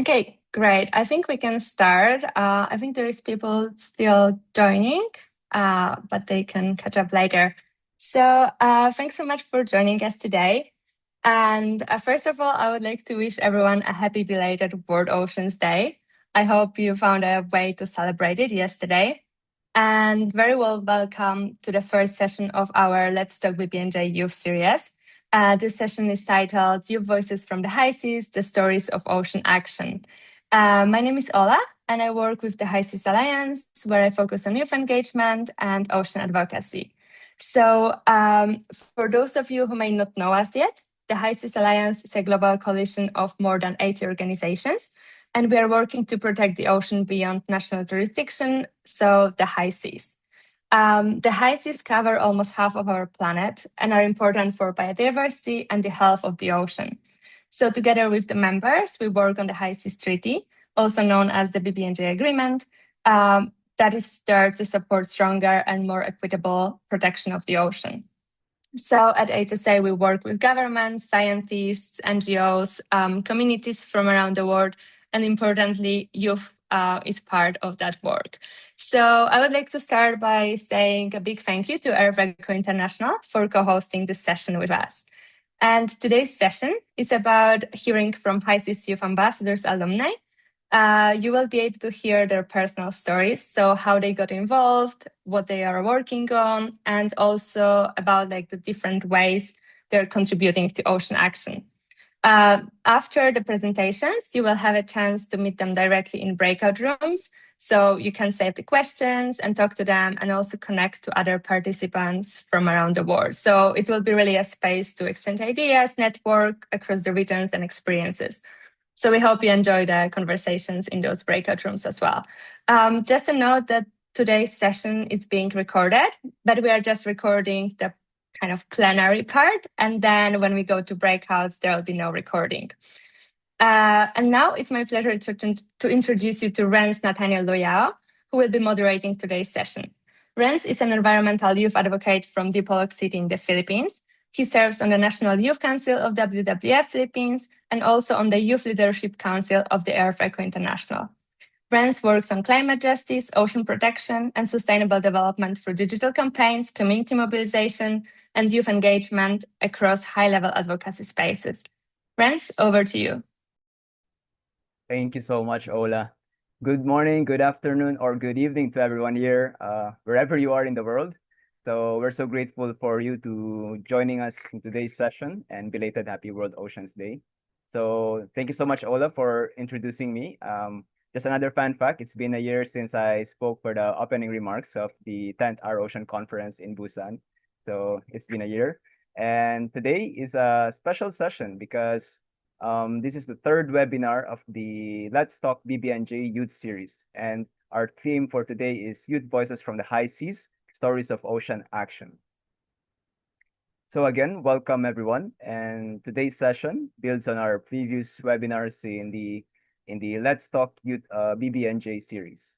Okay, great. I think we can start. I think there is people still joining, but they can catch up later. So thanks so much for joining us today. And first of all, I would like to wish everyone a happy belated World Oceans Day. I hope you found a way to celebrate it yesterday. And very well welcome to the first session of our Let's Talk BBNJ Youth Series. This session is titled Youth Voices from the High Seas, the Stories of Ocean Action. My name is Ola, and I work with the High Seas Alliance, where I focus on youth engagement and ocean advocacy. So for those of you who may not know us yet, the High Seas Alliance is a global coalition of more than 80 organizations, and we are working to protect the ocean beyond national jurisdiction, so the high seas. The high seas cover almost half of our planet and are important for biodiversity and the health of the ocean. So together with the members, we work on the High Seas Treaty, also known as the BBNJ Agreement, that is there to support stronger and more equitable protection of the ocean. So at HSA, we work with governments, scientists, NGOs, communities from around the world, and importantly, youth is part of that work. So I would like to start by saying a big thank you to EarthEcho International for co-hosting this session with us. And today's session is about hearing from High Seas Youth Ambassadors alumni. You will be able to hear their personal stories, so how they got involved, what they are working on, and also about the different ways they're contributing to ocean action. After the presentations, you will have a chance to meet them directly in breakout rooms, so you can save the questions and talk to them and also connect to other participants from around the world. So it will be really a space to exchange ideas, network across the regions and experiences. So we hope you enjoy the conversations in those breakout rooms as well. Just a note that today's session is being recorded, but we are just recording the kind of plenary part. And then when we go to breakouts, there will be no recording. And now it's my pleasure to introduce you to Renz Nathaniel Loyao, who will be moderating today's session. Renz is an environmental youth advocate from Dipolog City in the Philippines. He serves on the National Youth Council of WWF Philippines and also on the Youth Leadership Council of the EarthEcho International. Renz works on climate justice, ocean protection, and sustainable development through digital campaigns, community mobilization, and youth engagement across high-level advocacy spaces. Renz, over to you. Thank you so much, Ola. Good morning, good afternoon, or good evening to everyone here, wherever you are in the world. So we're so grateful for you to joining us in today's session, and belated Happy World Oceans Day. So thank you so much, Ola, for introducing me. Just another fun fact, it's been a year since I spoke for the opening remarks of the 10th Our Ocean Conference in Busan. So it's been a year. And today is a special session because this is the third webinar of the Let's Talk BBNJ Youth Series. And our theme for today is Youth Voices from the High Seas, Stories of Ocean Action. So again, welcome everyone. And today's session builds on our previous webinars in the Let's Talk Youth BBNJ series.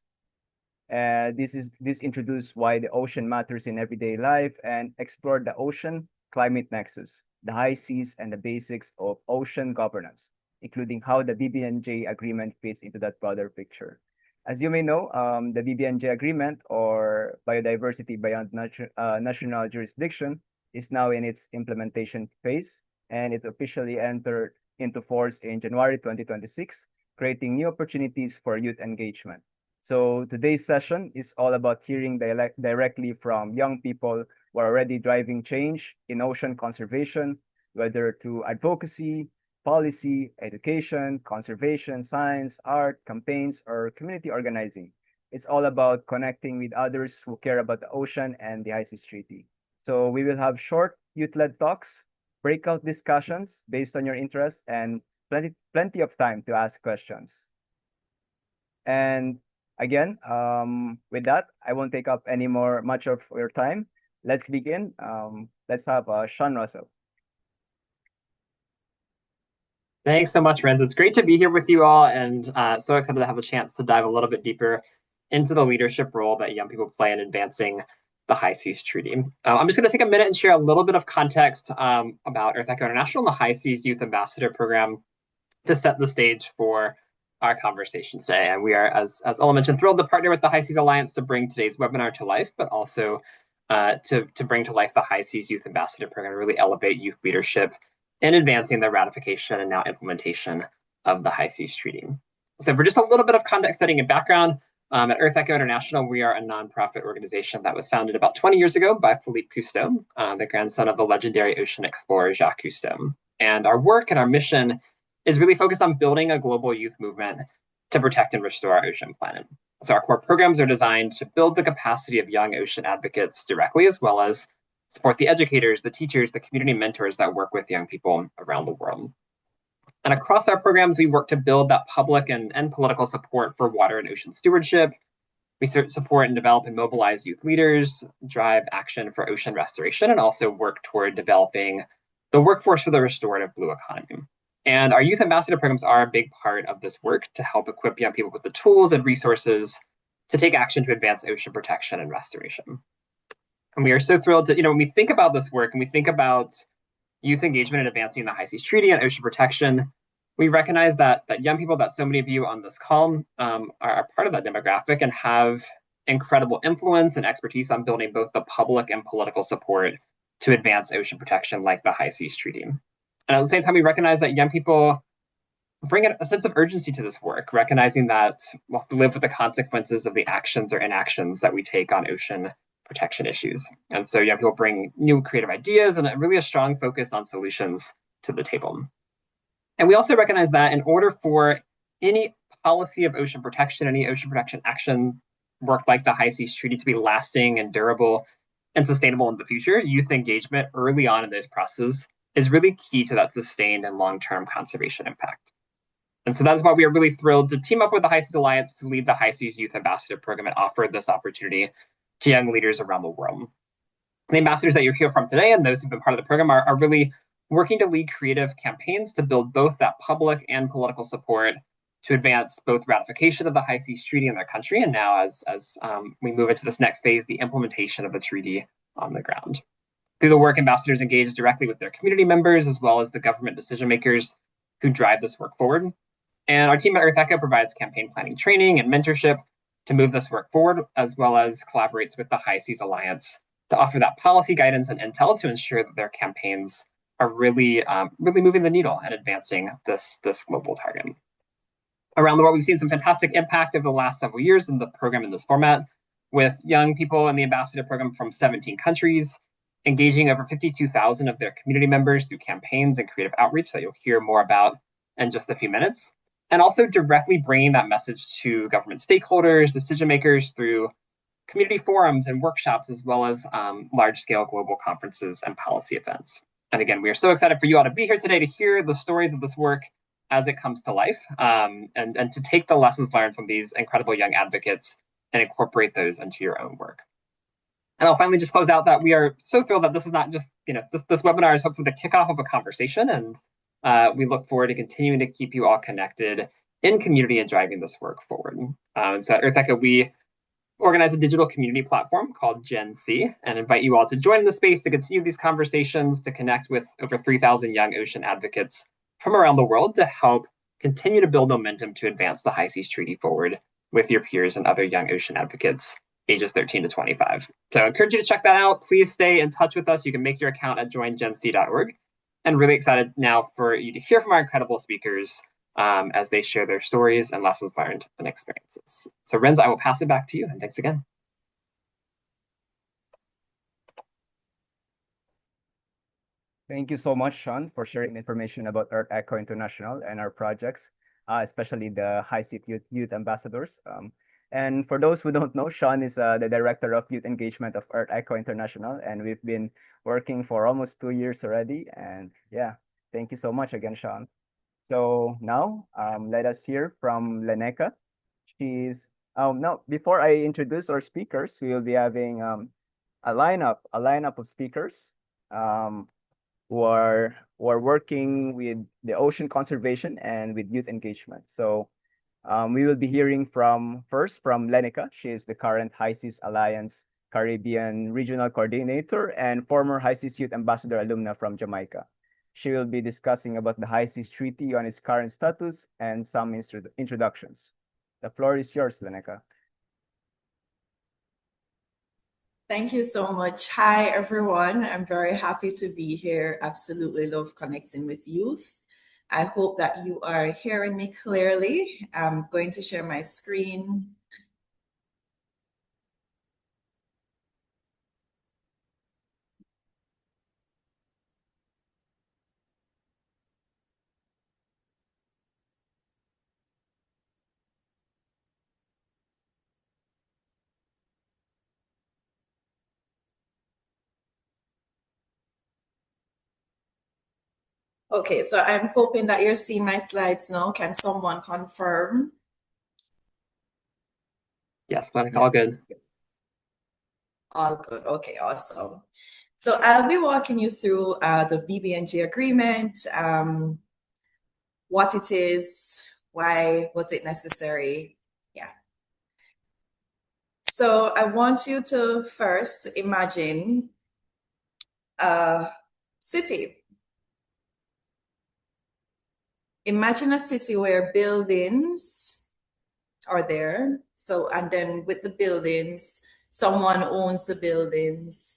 This introduced why the ocean matters in everyday life and explored the ocean climate nexus, the high seas, and the basics of ocean governance, including how the BBNJ agreement fits into that broader picture. As you may know, the BBNJ agreement, or Biodiversity Beyond National Jurisdiction, is now in its implementation phase, and it officially entered into force in January 2026, creating new opportunities for youth engagement. So today's session is all about hearing directly from young people who are already driving change in ocean conservation, whether through advocacy, policy, education, conservation, science, art, campaigns, or community organizing. It's all about connecting with others who care about the ocean and the High Seas Treaty. So we will have short youth-led talks, breakout discussions based on your interest, and plenty of time to ask questions. And again, with that, I won't take up much of your time. Let's begin. Let's have Sean Russell. Thanks so much, Renz. It's great to be here with you all, and so excited to have a chance to dive a little bit deeper into the leadership role that young people play in advancing the High Seas Treaty. I'm just going to take a minute and share a little bit of context about EarthEcho International and the High Seas Youth Ambassador Program to set the stage for our conversation today. And we are, as Ola mentioned, thrilled to partner with the High Seas Alliance to bring today's webinar to life, but also to bring to life the High Seas Youth Ambassador Program to really elevate youth leadership in advancing the ratification and now implementation of the High Seas Treaty. So for just a little bit of context setting and background, at EarthEcho International, we are a nonprofit organization that was founded about 20 years ago by Philippe Cousteau, the grandson of the legendary ocean explorer Jacques Cousteau. And our work and our mission is really focused on building a global youth movement to protect and restore our ocean planet. So our core programs are designed to build the capacity of young ocean advocates directly, as well as support the educators, the teachers, the community mentors that work with young people around the world. And across our programs, we work to build that public and political support for water and ocean stewardship. We support and develop and mobilize youth leaders, drive action for ocean restoration, and also work toward developing the workforce for the restorative blue economy. And our youth ambassador programs are a big part of this work to help equip young people with the tools and resources to take action to advance ocean protection and restoration. And we are so thrilled to, when we think about this work and we think about youth engagement in advancing the High Seas Treaty and ocean protection, we recognize that young people, that so many of you on this call are part of that demographic and have incredible influence and expertise on building both the public and political support to advance ocean protection like the High Seas Treaty. And at the same time, we recognize that young people bring a sense of urgency to this work, recognizing that we'll have to live with the consequences of the actions or inactions that we take on ocean protection issues. And so young people bring new creative ideas and really a strong focus on solutions to the table. And we also recognize that in order for any policy of ocean protection, any ocean protection action work like the High Seas Treaty to be lasting and durable and sustainable in the future, youth engagement early on in those processes is really key to that sustained and long-term conservation impact. And so that is why we are really thrilled to team up with the High Seas Alliance to lead the High Seas Youth Ambassador Program and offer this opportunity to young leaders around the world. The ambassadors that you'll hear from today and those who've been part of the program are really working to lead creative campaigns to build both that public and political support to advance both ratification of the High Seas Treaty in their country, and now as we move into this next phase, the implementation of the treaty on the ground. Through the work, ambassadors engage directly with their community members as well as the government decision makers who drive this work forward. And our team at EarthEcho provides campaign planning training and mentorship to move this work forward, as well as collaborates with the High Seas Alliance to offer that policy guidance and intel to ensure that their campaigns are really moving the needle and advancing this global target. Around the world, we've seen some fantastic impact over the last several years in the program in this format, with young people in the ambassador program from 17 countries, engaging over 52,000 of their community members through campaigns and creative outreach that you'll hear more about in just a few minutes, and also directly bringing that message to government stakeholders, decision makers through community forums and workshops, as well as large-scale global conferences and policy events. And again, we are so excited for you all to be here today to hear the stories of this work as it comes to life, and to take the lessons learned from these incredible young advocates and incorporate those into your own work. And I'll finally just close out that we are so thrilled that this is not just, this webinar is hopefully the kickoff of a conversation, and we look forward to continuing to keep you all connected in community and driving this work forward. And so at EarthEcho, we organize a digital community platform called Gen C and invite you all to join the space to continue these conversations, to connect with over 3,000 young ocean advocates from around the world to help continue to build momentum to advance the High Seas Treaty forward with your peers and other young ocean advocates ages 13 to 25. So I encourage you to check that out. Please stay in touch with us. You can make your account at joingenc.org. And really excited now for you to hear from our incredible speakers as they share their stories and lessons learned and experiences. So Renz, I will pass it back to you, and thanks again. Thank you so much, Sean, for sharing information about EarthEcho International and our projects, especially the High Seas Youth Ambassadors. And for those who don't know, Sean is the Director of Youth Engagement of EarthEcho International, and we've been working for almost 2 years already. And yeah, thank you so much again, Sean. So now let us hear from Leneka. She's no, before I introduce our speakers, we will be having a lineup of speakers who are working with the ocean conservation and with youth engagement. So we will be hearing first from Leneka. She is the current High Seas Alliance Caribbean Regional Coordinator and former High Seas Youth Ambassador alumna from Jamaica. She will be discussing about the High Seas Treaty on its current status and some introductions. The floor is yours, Leneka. Thank you so much. Hi, everyone. I'm very happy to be here. Absolutely love connecting with youth. I hope that you are hearing me clearly. I'm going to share my screen. Okay, so I'm hoping that you're seeing my slides now. Can someone confirm? Yes, Lennox, all good. All good. Okay, awesome. So I'll be walking you through the BBNJ agreement, what it is, why was it necessary? Yeah. So I want you to first imagine a city. Imagine a city where buildings are there. So, and then with the buildings, someone owns the buildings.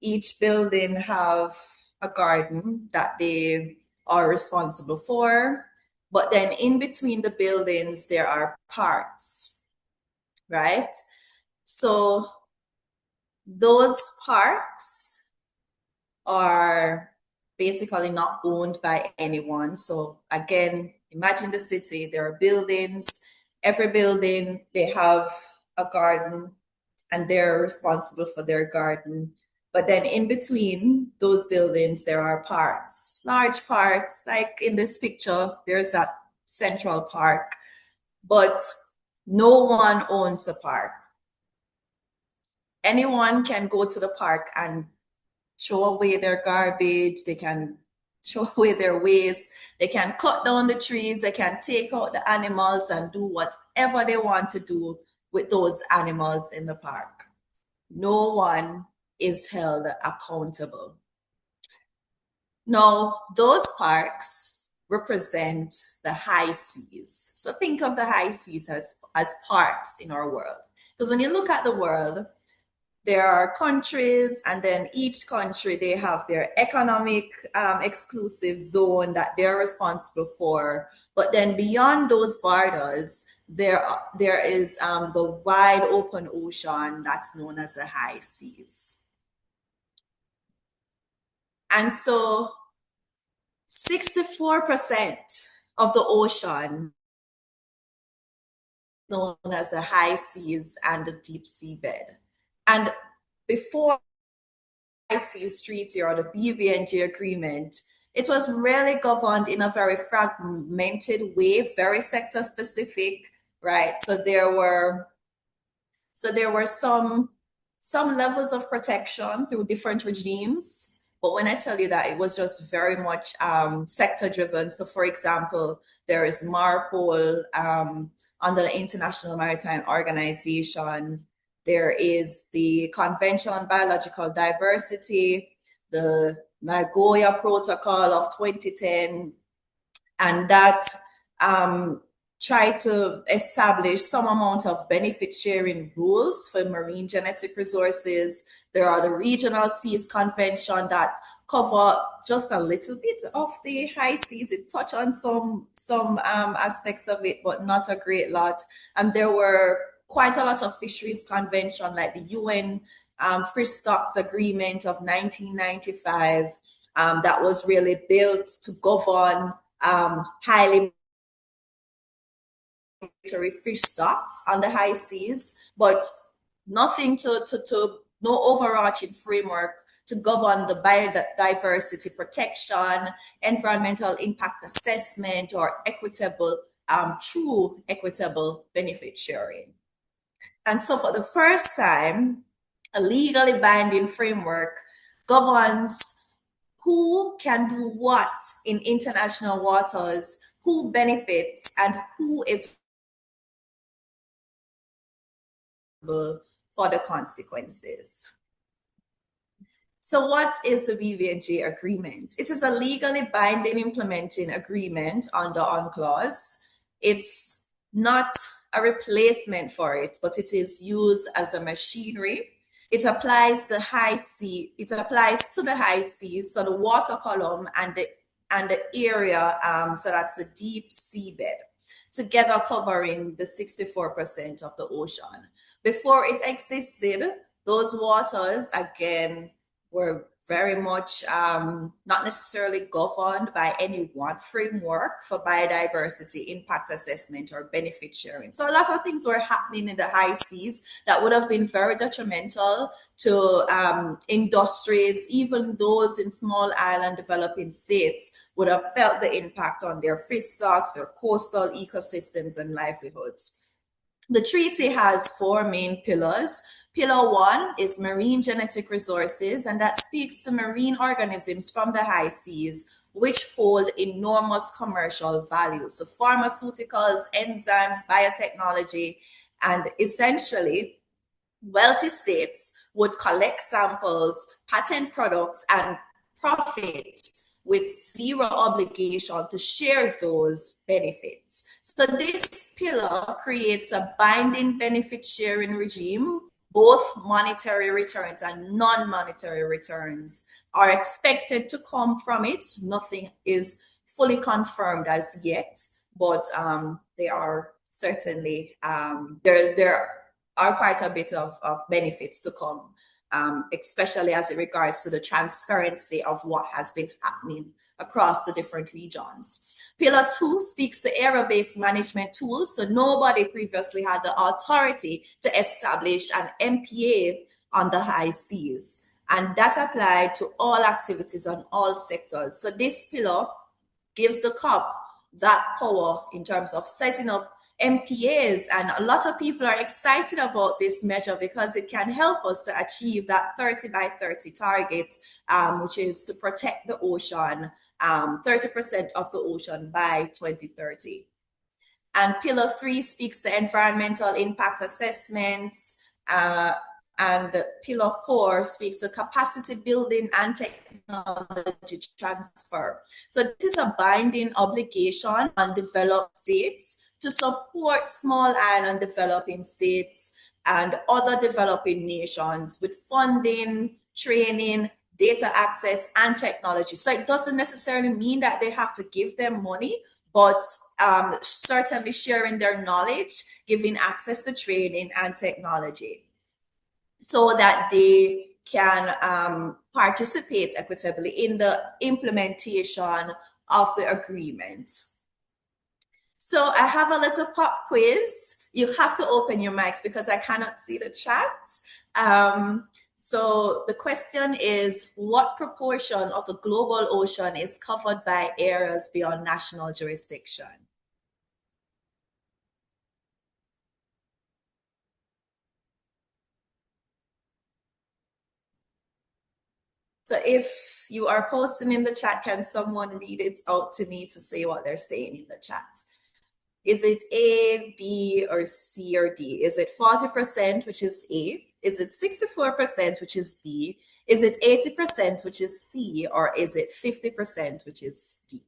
Each building have a garden that they are responsible for. But then in between the buildings, there are parks, right? So those parks are basically not owned by anyone. So again, imagine the city, there are buildings, every building, they have a garden and they're responsible for their garden. But then in between those buildings, there are parks, large parks, like in this picture, there's that Central Park, but no one owns the park. Anyone can go to the park and throw away their garbage, they can throw away their waste, they can cut down the trees, they can take out the animals and do whatever they want to do with those animals in the park. No one is held accountable. Now, those parks represent the high seas. So think of the high seas as parks in our world. Because when you look at the world, there are countries, and then each country, they have their economic exclusive zone that they're responsible for. But then beyond those borders, there is the wide open ocean that's known as the high seas. And so 64% of the ocean is known as the high seas and the deep seabed. And before High Seas Treaty or the BBNJ agreement, it was really governed in a very fragmented way, very sector specific, right? So there were some levels of protection through different regimes. But when I tell you that, it was just very much sector driven. So for example, there is MARPOL under the International Maritime Organization. There is the Convention on Biological Diversity, the Nagoya Protocol of 2010, and that try to establish some amount of benefit sharing rules for marine genetic resources. There are the Regional Seas Convention that cover just a little bit of the high seas. It touched on some aspects of it, but not a great lot. And there were quite a lot of fisheries convention, like the UN Fish Stocks Agreement of 1995, that was really built to govern highly migratory fish stocks on the high seas, but nothing no overarching framework to govern the biodiversity protection, environmental impact assessment, or true equitable benefit sharing. And so for the first time, a legally binding framework governs who can do what in international waters, who benefits, and who is responsible for the consequences. So what is the BBNJ agreement? It is a legally binding implementing agreement under UNCLOS. It's not a replacement for it, but it is used as a machinery. It applies to the high seas, so the water column and the area, so that's the deep seabed, together covering the 64% of the ocean. Before it existed, those waters, again, were very much not necessarily governed by any one framework for biodiversity impact assessment or benefit sharing. So a lot of things were happening in the high seas that would have been very detrimental to industries. Even those in small island developing states would have felt the impact on their fish stocks, their coastal ecosystems, and livelihoods. The treaty has four main pillars. Pillar one is marine genetic resources, and that speaks to marine organisms from the high seas, which hold enormous commercial value. So pharmaceuticals, enzymes, biotechnology, and essentially wealthy states would collect samples, patent products, and profit with zero obligation to share those benefits. So this pillar creates a binding benefit sharing regime. Both monetary returns and non-monetary returns are expected to come from it. Nothing is fully confirmed as yet, but they are certainly, there are quite a bit of benefits to come, especially as it regards to the transparency of what has been happening across the different regions. Pillar two speaks to area-based management tools. So nobody previously had the authority to establish an MPA on the high seas. And that applied to all activities on all sectors. So this pillar gives the COP that power in terms of setting up MPAs. And a lot of people are excited about this measure because it can help us to achieve that 30 by 30 target, which is to protect the ocean, 30% of the ocean by 2030. And pillar three speaks to environmental impact assessments, and pillar four speaks to capacity building and technology transfer. So this is a binding obligation on developed states to support small island developing states and other developing nations with funding, training, data access, and technology. So it doesn't necessarily mean that they have to give them money, but certainly sharing their knowledge, giving access to training and technology so that they can participate equitably in the implementation of the agreement. So I have a little pop quiz. You have to open your mics because I cannot see the chat. So the question is, what proportion of the global ocean is covered by areas beyond national jurisdiction? So if you are posting in the chat, can someone read it out to me to say what they're saying in the chat? Is it A, B, or C, or D? Is it 40%, which is A? Is it 64%, which is B? Is it 80%, which is C? Or is it 50%, which is D?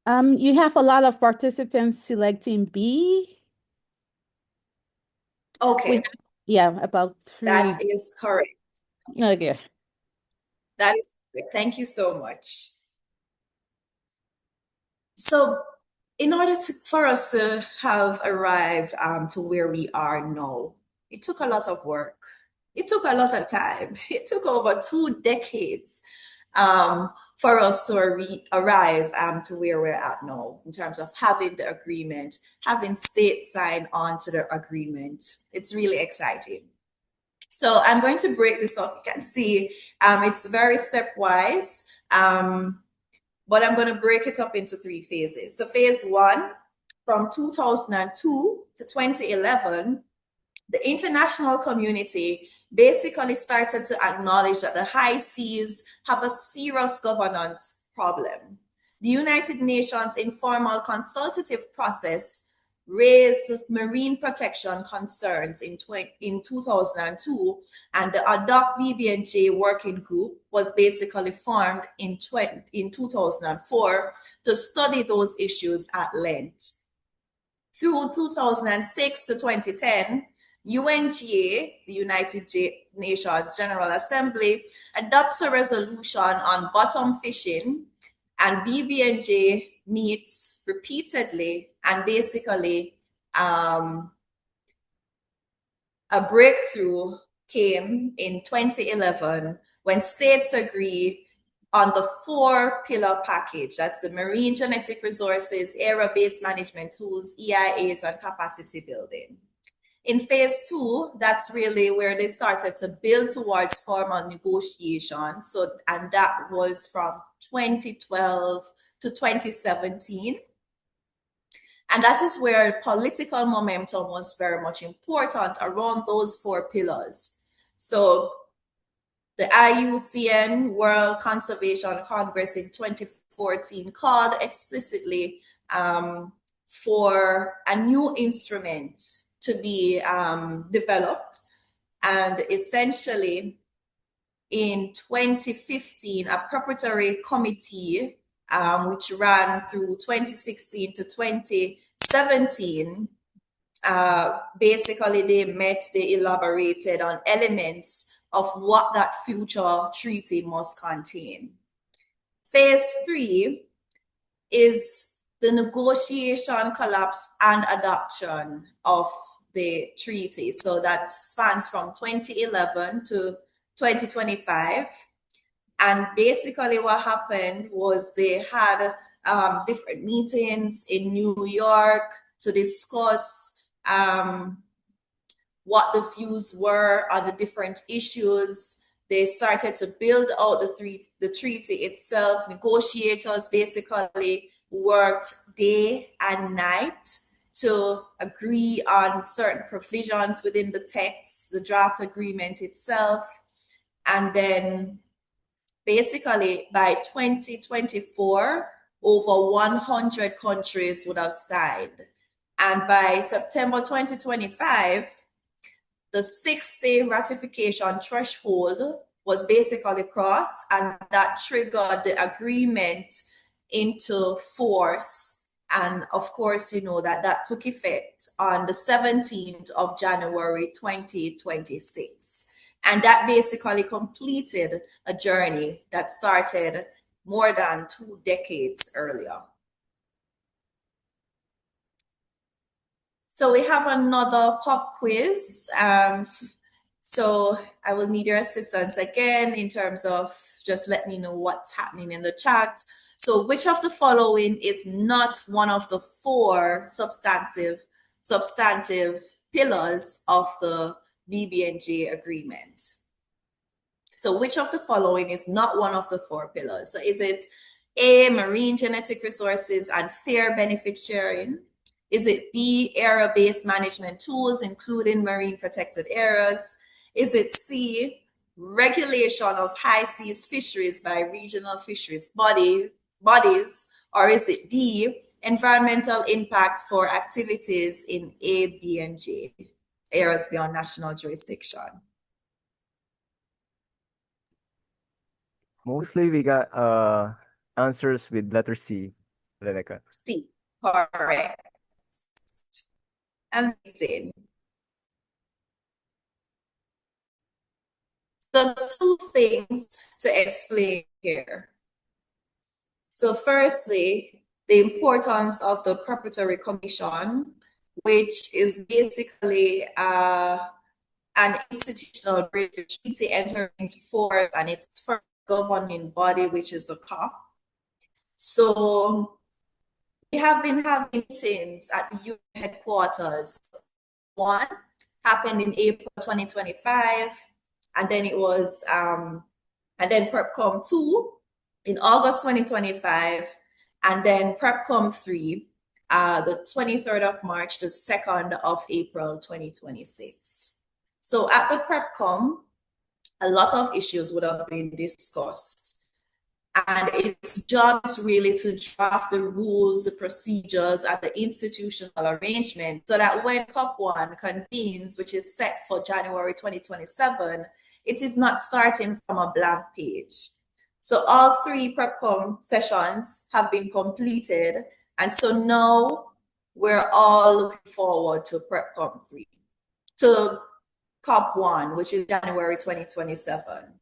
You have a lot of participants selecting B. Okay. Yeah, about 3. That is correct. Okay. That is correct. Thank you so much. So in order for us to have arrived to where we are now, it took a lot of work. It took a lot of time. It took over 2 decades for us to arrive to where we're at now in terms of having the agreement, having states sign on to the agreement. It's really exciting. So I'm going to break this up. You can see it's very stepwise, but I'm going to break it up into 3 phases. So phase 1, from 2002 to 2011, the international community basically started to acknowledge that the high seas have a serious governance problem. the United Nations informal consultative process raised marine protection concerns in 2002, and the Adopt BBNJ working group was basically formed in 2004 to study those issues at length. Through 2006 to 2010, UNGA, the United Nations General Assembly, adopts a resolution on bottom fishing, and BBNJ meets repeatedly, and basically a breakthrough came in 2011 when states agree on the 4-pillar package. That's the marine genetic resources, area-based management tools, EIAs, and capacity building. In phase 2, that's really where they started to build towards formal negotiations. And that was from 2012 to 2017. And that is where political momentum was very much important around those 4 pillars. So the IUCN World Conservation Congress in 2014 called explicitly for a new instrument to be developed. And essentially, in 2015, a preparatory committee, which ran through 2016 to 2017, basically they met, they elaborated on elements of what that future treaty must contain. Phase 3 is the negotiation, collapse, and adoption of the treaty. So that spans from 2011 to 2025. And basically what happened was they had different meetings in New York to discuss what the views were on the different issues. They started to build out the treaty itself. Negotiators basically worked day and night to agree on certain provisions within the text, the draft agreement itself. And then basically by 2024, over 100 countries would have signed. And by September 2025, the 60 ratification threshold was basically crossed, and that triggered the agreement into force. And of course, you know that took effect on the 17th of January 2026. And that basically completed a journey that started more than 2 decades earlier. So we have another pop quiz. So I will need your assistance again in terms of just let me know what's happening in the chat. So which of the following is not one of the 4 substantive pillars of the BBNJ agreement? So which of the following is not one of the 4 pillars? So is it A, marine genetic resources and fair benefit sharing? Is it B, area-based management tools, including marine protected areas? Is it C, regulation of high seas fisheries by regional fisheries bodies? Or is it D, environmental impact for activities in A, B, and J, areas beyond national jurisdiction? Mostly we got answers with letter C, Rebecca. C, correct. Amazing. So 2 things to explain here. So firstly, the importance of the preparatory commission, which is basically an institutional bridge treaty entering into force, and its first governing body, which is the COP. So we have been having meetings at the UN headquarters. One happened in April 2025, and then it was and then PrepCom 2 in August 2025, and then PrepCom 3 the 23rd of March to 2nd of April 2026. So at the PrepCom, a lot of issues would have been discussed. And its job is really to draft the rules, the procedures, and the institutional arrangement so that when COP1 convenes, which is set for January 2027, it is not starting from a blank page. So all three PrepCom sessions have been completed. And so now we're all looking forward to PrepCom 3, to COP1, which is January 2027.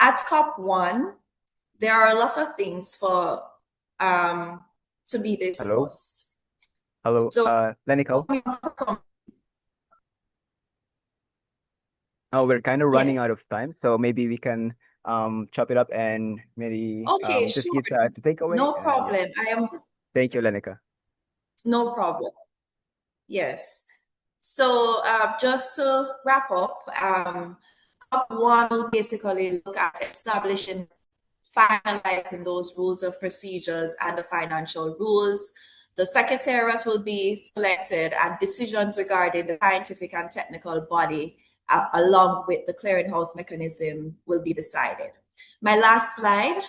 At COP1, there are a lot of things for to be Hello? discussed. Hello, So Lenico? Oh, we're kind of running yes. out of time, so maybe we can chop it up and maybe Okay, just sure. give the takeaway. No And yeah, problem. thank you, Lenica. No problem. Yes. So just to wrap up, COP1 will basically look at establishing, finalizing those rules of procedures and the financial rules. The secretariat will be selected and decisions regarding the scientific and technical body, along with the clearinghouse mechanism, will be decided. My last slide,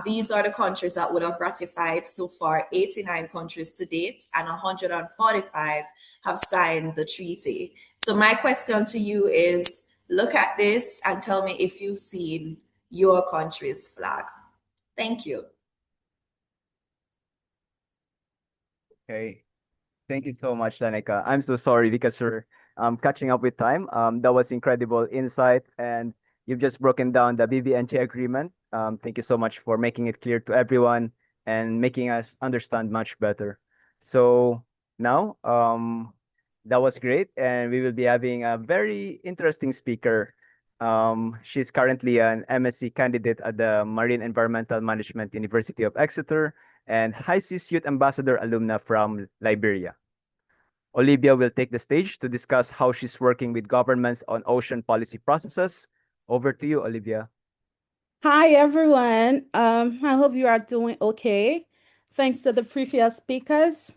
these are the countries that would have ratified so far: 89 countries to date, and 145 have signed the treaty. So my question to you is, look at this and tell me if you've seen your country's flag. Thank you. Okay. Thank you so much, Danica. I'm so sorry because we're catching up with time. That was incredible insight, and you've just broken down the BBNJ agreement. Thank you so much for making it clear to everyone and making us understand much better. So now, that was great, and we will be having a very interesting speaker. She's currently an MSc candidate at the Marine Environmental Management University of Exeter and High Seas Youth Ambassador alumna from Liberia. Olivia will take the stage to discuss how she's working with governments on ocean policy processes. Over to you, Olivia. Hi, everyone. I hope you are doing okay. Thanks to the previous speakers.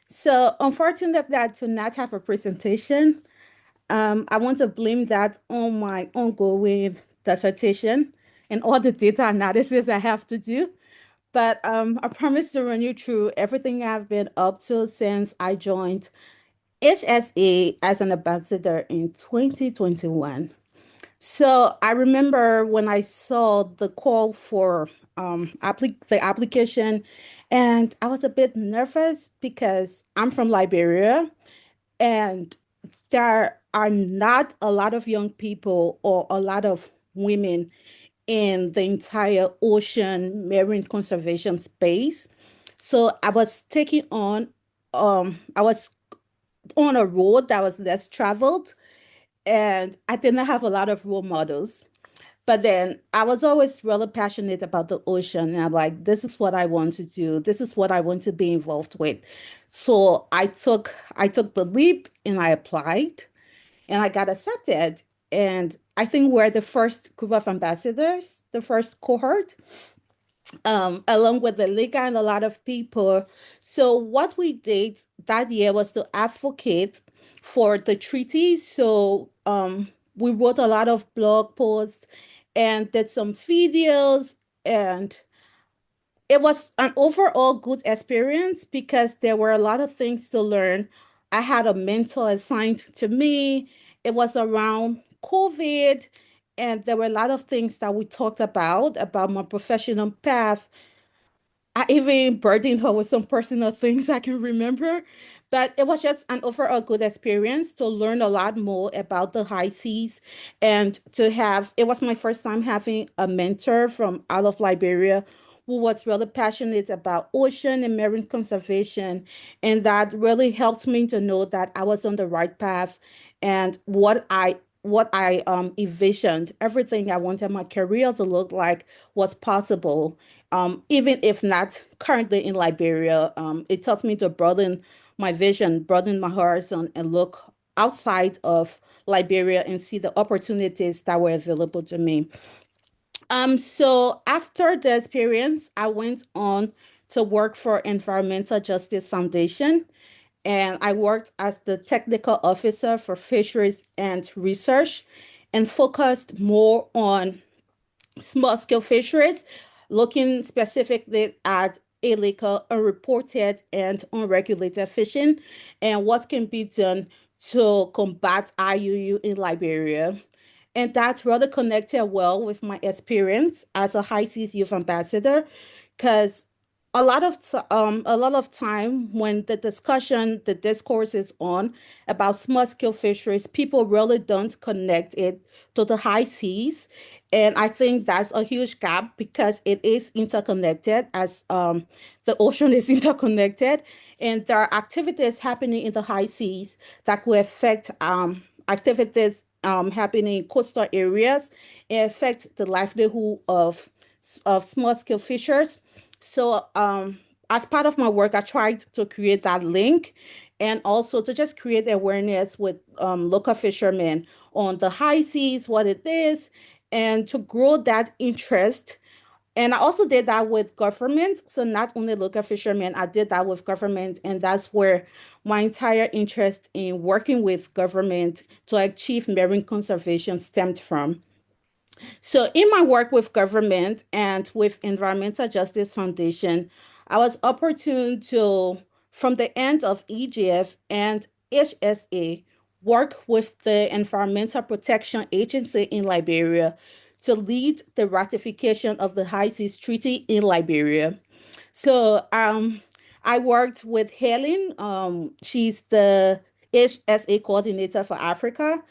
So, unfortunately, I do not have a presentation. I want to blame that on my ongoing dissertation and all the data analysis I have to do. But I promise to run you through everything I've been up to since I joined HSA as an ambassador in 2021. So I remember when I saw the call for the application, and I was a bit nervous because I'm from Liberia, and there are not a lot of young people or a lot of women in the entire ocean marine conservation space. So I was on a road that was less traveled, and I didn't have a lot of role models. But then I was always really passionate about the ocean. And I'm like, this is what I want to do. This is what I want to be involved with. So I took the leap and I applied and I got accepted. And I think we're the first group of ambassadors, the first cohort, along with the league and a lot of people. So what we did that year was to advocate for the treaty. So we wrote a lot of blog posts and did some videos, and it was an overall good experience because there were a lot of things to learn. I had a mentor assigned to me. It was around COVID, and there were a lot of things that we talked about my professional path. I even burdened her with some personal things I can remember. But it was just an overall good experience to learn a lot more about the high seas and it was my first time having a mentor from out of Liberia who was really passionate about ocean and marine conservation. And that really helped me to know that I was on the right path and what I envisioned, everything I wanted my career to look like was possible. Even if not currently in Liberia, it taught me to broaden my vision, broaden my horizon, and look outside of Liberia and see the opportunities that were available to me. So after the experience, I went on to work for Environmental Justice Foundation, and I worked as the technical officer for fisheries and research and focused more on small-scale fisheries, looking specifically at illegal, unreported, and unregulated fishing, and what can be done to combat IUU in Liberia. And that really connected well with my experience as a high seas youth ambassador, because a lot of time when the discourse is on about small scale fisheries, people really don't connect it to the high seas. And I think that's a huge gap because it is interconnected, as the ocean is interconnected, and there are activities happening in the high seas that will affect activities happening in coastal areas and affect the livelihood of small scale fishers. So, as part of my work, I tried to create that link and also to just create awareness with local fishermen on the high seas, what it is, and to grow that interest. And I also did that with government. So, not only local fishermen, I did that with government. And that's where my entire interest in working with government to achieve marine conservation stemmed from. So, in my work with government and with Environmental Justice Foundation, I was opportune to, from the end of EGF and HSA, work with the Environmental Protection Agency in Liberia to lead the ratification of the High Seas Treaty in Liberia. So I worked with Helen. She's the HSA coordinator for Africa,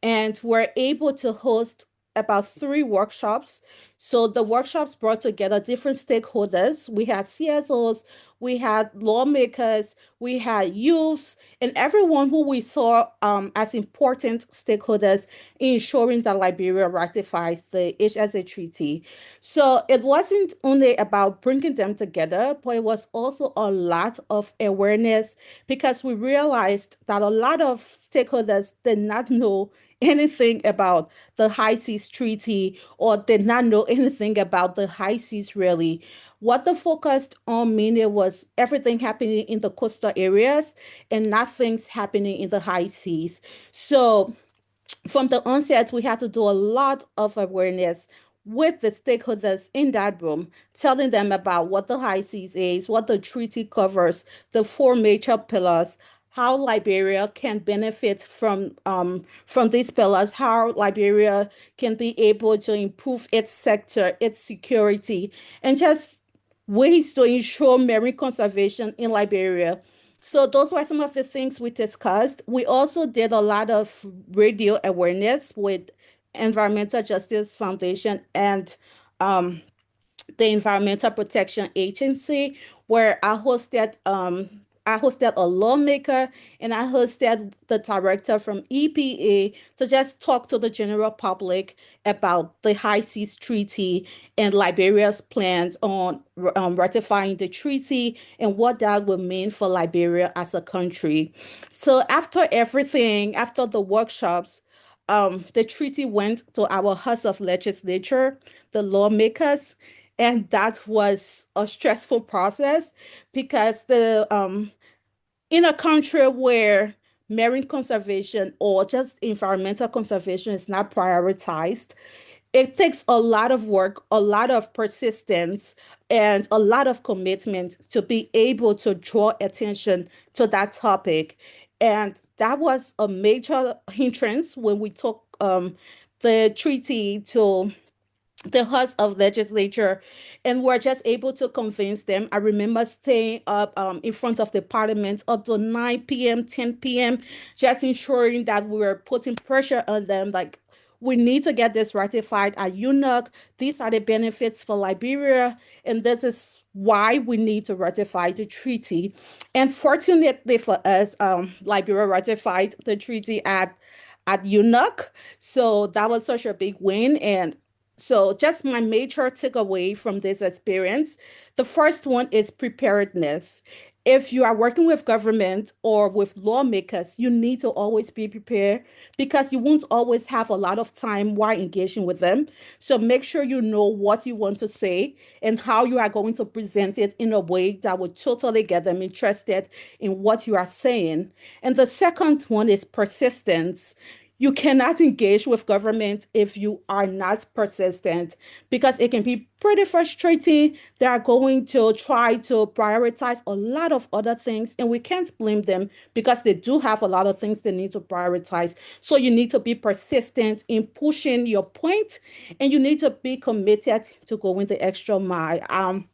and we're able to host about 3 workshops. So the workshops brought together different stakeholders. We had CSOs, we had lawmakers, we had youths, and everyone who we saw as important stakeholders in ensuring that Liberia ratifies the HSA treaty. So it wasn't only about bringing them together, but it was also a lot of awareness because we realized that a lot of stakeholders did not know anything about the High Seas Treaty or did not know anything about the high seas really. What they focused on mainly was everything happening in the coastal areas and not things happening in the high seas. So from the onset, we had to do a lot of awareness with the stakeholders in that room, telling them about what the high seas is, what the treaty covers, the 4 major pillars, how Liberia can benefit from these pillars, how Liberia can be able to improve its sector, its security, and just ways to ensure marine conservation in Liberia. So those were some of the things we discussed. We also did a lot of radio awareness with Environmental Justice Foundation and um, the Environmental Protection Agency, where I hosted a lawmaker and I hosted the director from EPA to just talk to the general public about the High Seas Treaty and Liberia's plans on ratifying the treaty and what that would mean for Liberia as a country. So after everything, after the workshops, the treaty went to our House of Legislature, the lawmakers, and that was a stressful process because the in a country where marine conservation or just environmental conservation is not prioritized, it takes a lot of work, a lot of persistence, and a lot of commitment to be able to draw attention to that topic. And that was a major hindrance when we took the treaty to the House of Legislature, and we're just able to convince them. I remember staying up in front of the Parliament up to 9 p.m., 10 p.m., just ensuring that we were putting pressure on them, like, we need to get this ratified at UNOC. These are the benefits for Liberia, and this is why we need to ratify the treaty. And fortunately for us, Liberia ratified the treaty at UNOC. So that was such a big win. And so, just my major takeaway from this experience, the first one is preparedness. If you are working with government or with lawmakers, you need to always be prepared because you won't always have a lot of time while engaging with them. So make sure you know what you want to say and how you are going to present it in a way that will totally get them interested in what you are saying. And the second one is persistence. You cannot engage with government if you are not persistent because it can be pretty frustrating. They are going to try to prioritize a lot of other things, and we can't blame them because they do have a lot of things they need to prioritize. So you need to be persistent in pushing your point, and you need to be committed to going the extra mile.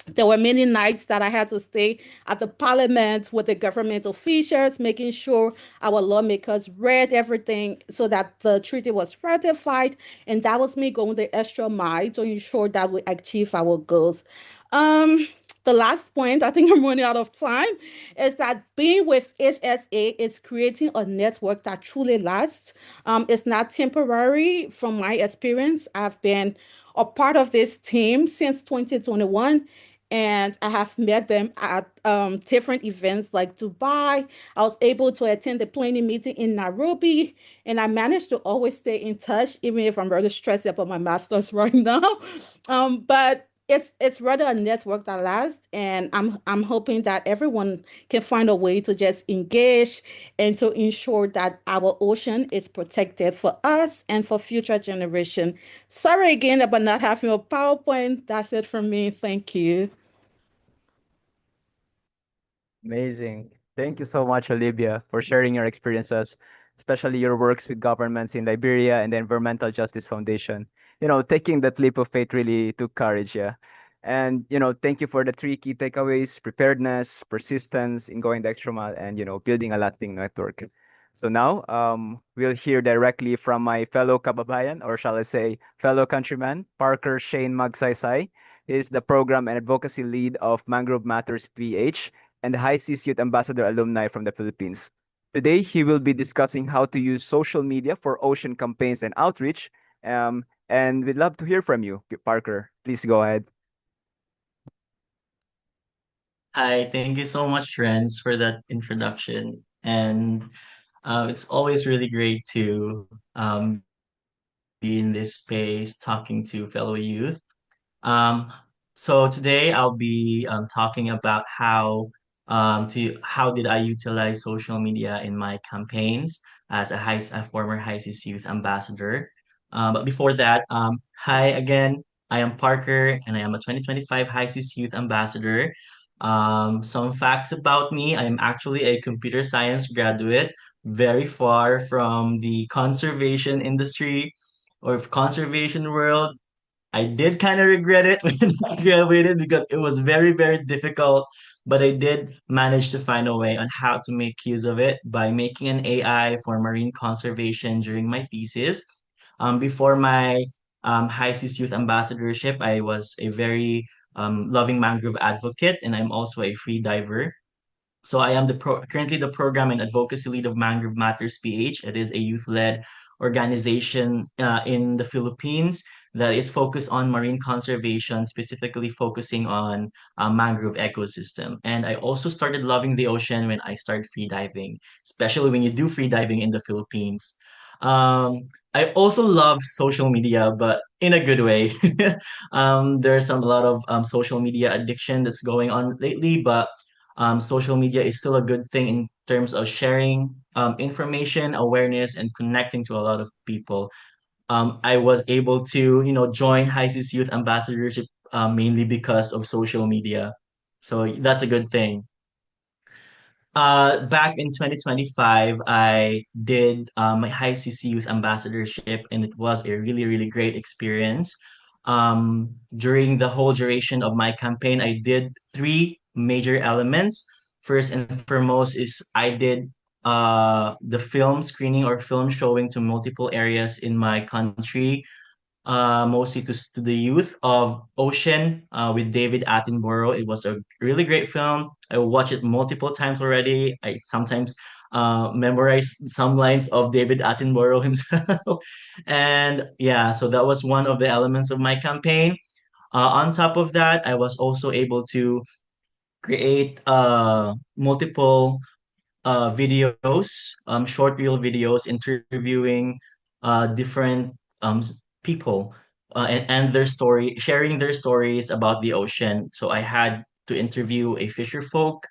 There were many nights that I had to stay at the parliament with the government officials, making sure our lawmakers read everything so that the treaty was ratified. And that was me going the extra mile to ensure that we achieve our goals. Um, the last point, I think I'm running out of time, is that being with HSA is creating a network that truly lasts. It's not temporary. From my experience, I've been a part of this team since 2021, and I have met them at different events like Dubai. I was able to attend the planning meeting in Nairobi, and I managed to always stay in touch, even if I'm really stressed about my master's right now. But it's rather a network that lasts, and I'm hoping that everyone can find a way to just engage and to ensure that our ocean is protected for us and for future generation. Sorry again about not having a PowerPoint. That's it from me. Thank you. Amazing. Thank you so much, Olivia, for sharing your experiences, especially your works with governments in Liberia and the Environmental Justice Foundation. Taking that leap of faith really took courage, yeah. And, thank you for the three key takeaways: preparedness, persistence in going the extra mile, and, building a lasting network. So now, we'll hear directly from my fellow kababayan, or shall I say, fellow countryman, Parker Shane Magsaysay. He is the program and advocacy lead of Mangrove Matters PH and the High Seas Youth Ambassador alumni from the Philippines. Today, he will be discussing how to use social media for ocean campaigns and outreach. And we'd love to hear from you, Parker. Please go ahead. Hi, thank you so much, Renz, for that introduction. And it's always really great to be in this space talking to fellow youth. Um, so today I'll be talking about how did I utilize social media in my campaigns as a former High Seas Youth Ambassador. But before that, hi again. I am Parker, and I am a 2025 High Seas Youth Ambassador. Some facts about me: I am actually a computer science graduate, very far from the conservation industry or conservation world. I did kind of regret it when I graduated because it was very, very difficult. But I did manage to find a way on how to make use of it by making an AI for marine conservation during my thesis. Before my High Seas Youth Ambassadorship, I was a very loving mangrove advocate, and I'm also a free diver. So I am currently the program and advocacy lead of Mangrove Matters PH. It is a youth-led organization in the Philippines that is focused on marine conservation, specifically focusing on mangrove ecosystem. And I also started loving the ocean when I started free diving, especially when you do free diving in the Philippines. I also love social media, but in a good way. There's a lot of social media addiction that's going on lately, but social media is still a good thing in terms of sharing information, awareness, and connecting to a lot of people. I was able to, join HISIS Youth Ambassadorship mainly because of social media. So that's a good thing. Back in 2025, I did my high CC youth ambassadorship, and it was a really, really great experience. During the whole duration of my campaign, I did three major elements. First and foremost is I did the film screening or film showing to multiple areas in my country, mostly to the youth of Ocean with David Attenborough. It was a really great film. I watched it multiple times already. I sometimes memorized some lines of David Attenborough himself. And yeah, so that was one of the elements of my campaign. On top of that, I was also able to create multiple videos, short reel videos interviewing different people and their story, sharing their stories about the ocean. So I had to interview a fisher folk,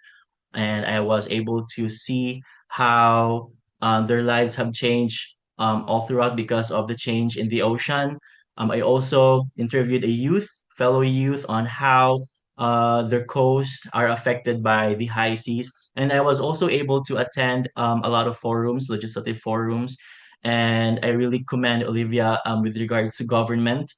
and I was able to see how their lives have changed all throughout because of the change in the ocean. I also interviewed a fellow youth, on how their coasts are affected by the high seas. And I was also able to attend a lot of forums, legislative forums. And I really commend Olivia with regards to government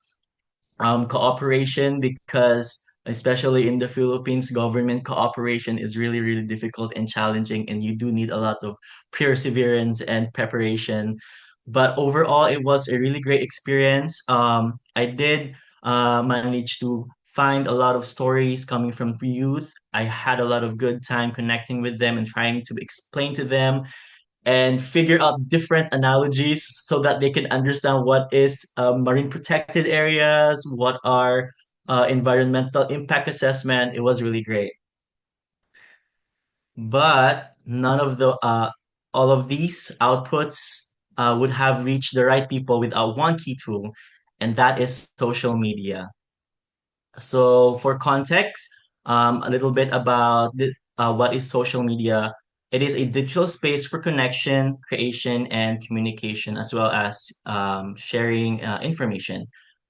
cooperation, because especially in the Philippines, government cooperation is really, really difficult and challenging, and you do need a lot of perseverance and preparation. But overall, it was a really great experience. I did manage to find a lot of stories coming from youth. I had a lot of good time connecting with them and trying to explain to them and figure out different analogies so that they can understand what is marine protected areas, what are environmental impact assessment. It was really great. But none of the all of these outputs would have reached the right people without one key tool, and that is social media. So, for context, a little bit about what is social media. It is a digital space for connection, creation, and communication, as well as sharing information.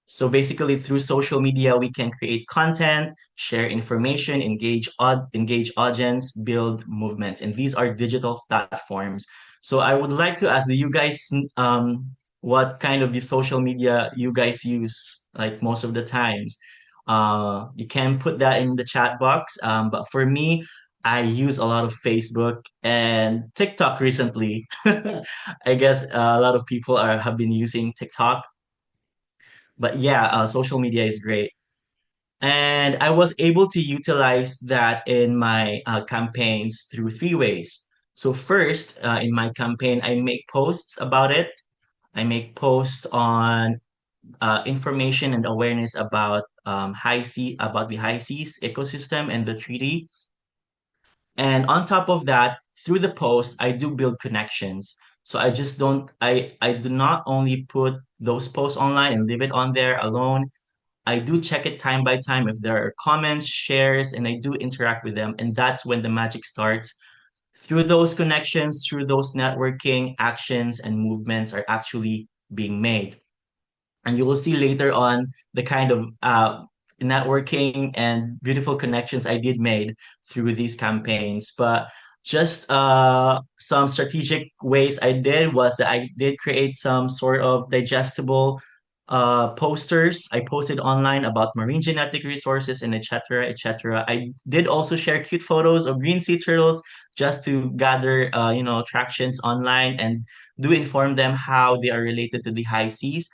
So, basically, through social media, we can create content, share information, engage audience, build movements, and these are digital platforms. So, I would like to ask you guys, what kind of social media you guys use, like most of the times. You can put that in the chat box. But for me, I use a lot of Facebook and TikTok recently. I guess a lot of people have been using TikTok. But yeah, social media is great. And I was able to utilize that in my campaigns through three ways. So first, in my campaign, I make posts about it. I make posts on information and awareness about about the high seas ecosystem and the treaty. And on top of that, through the post, I do build connections. So I just don't I do not only put those posts online and leave it on there alone. I do check it time by time if there are comments, shares, and I do interact with them. And that's when the magic starts. Through those connections, through those networking actions and movements are actually being made. And you will see later on the kind of networking and beautiful connections I did made through these campaigns. But just some strategic ways I did was that I did create some sort of digestible posters. I posted online about marine genetic resources and etc. etc. I did also share cute photos of green sea turtles just to gather tractions online and do inform them how they are related to the high seas.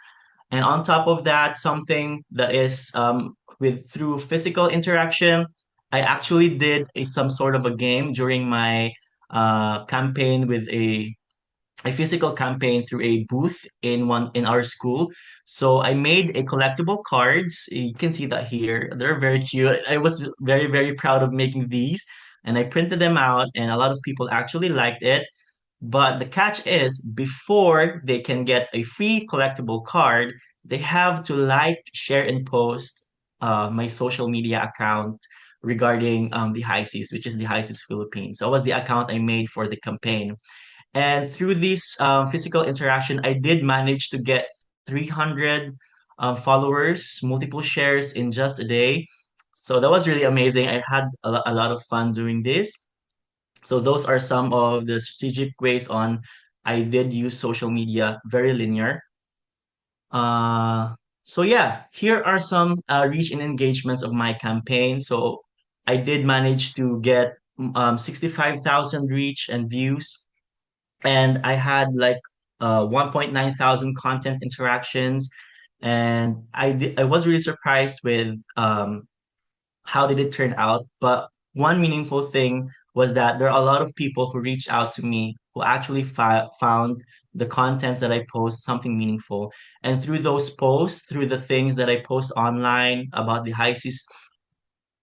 And on top of that, something that is with through physical interaction, I actually did some sort of a game during my campaign with a physical campaign through a booth in our school. So I made a collectible cards. You can see that here. They're very cute. I was very, very proud of making these, and I printed them out, and a lot of people actually liked it. But the catch is, before they can get a free collectible card, they have to like, share, and post my social media account regarding the High Seas, which is the High Seas Philippines. That was the account I made for the campaign. And through this physical interaction, I did manage to get 300 followers, multiple shares in just a day. So that was really amazing. I had a lot of fun doing this. So those are some of the strategic ways on I did use social media, very linear. Uh, so yeah, here are some reach and engagements of my campaign. So I did manage to get 65,000 reach and views, and I had like 1.9 thousand content interactions, and I was really surprised with how did it turn out? But one meaningful thing was that there are a lot of people who reached out to me who actually found the contents that I post something meaningful. And through those posts, through the things that I post online about the high seas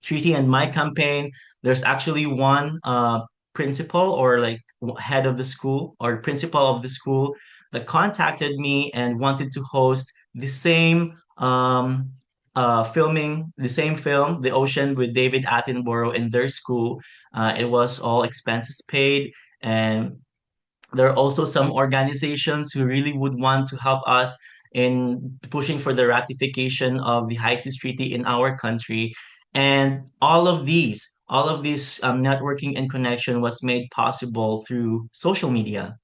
treaty and my campaign, there's actually one principal or like head of the school or principal of the school that contacted me and wanted to host the same filming, the same film, The Ocean with David Attenborough in their school. It was all expenses paid, and There are also some organizations who really would want to help us in pushing for the ratification of the High Seas Treaty in our country. And all of these networking and connection was made possible through social media.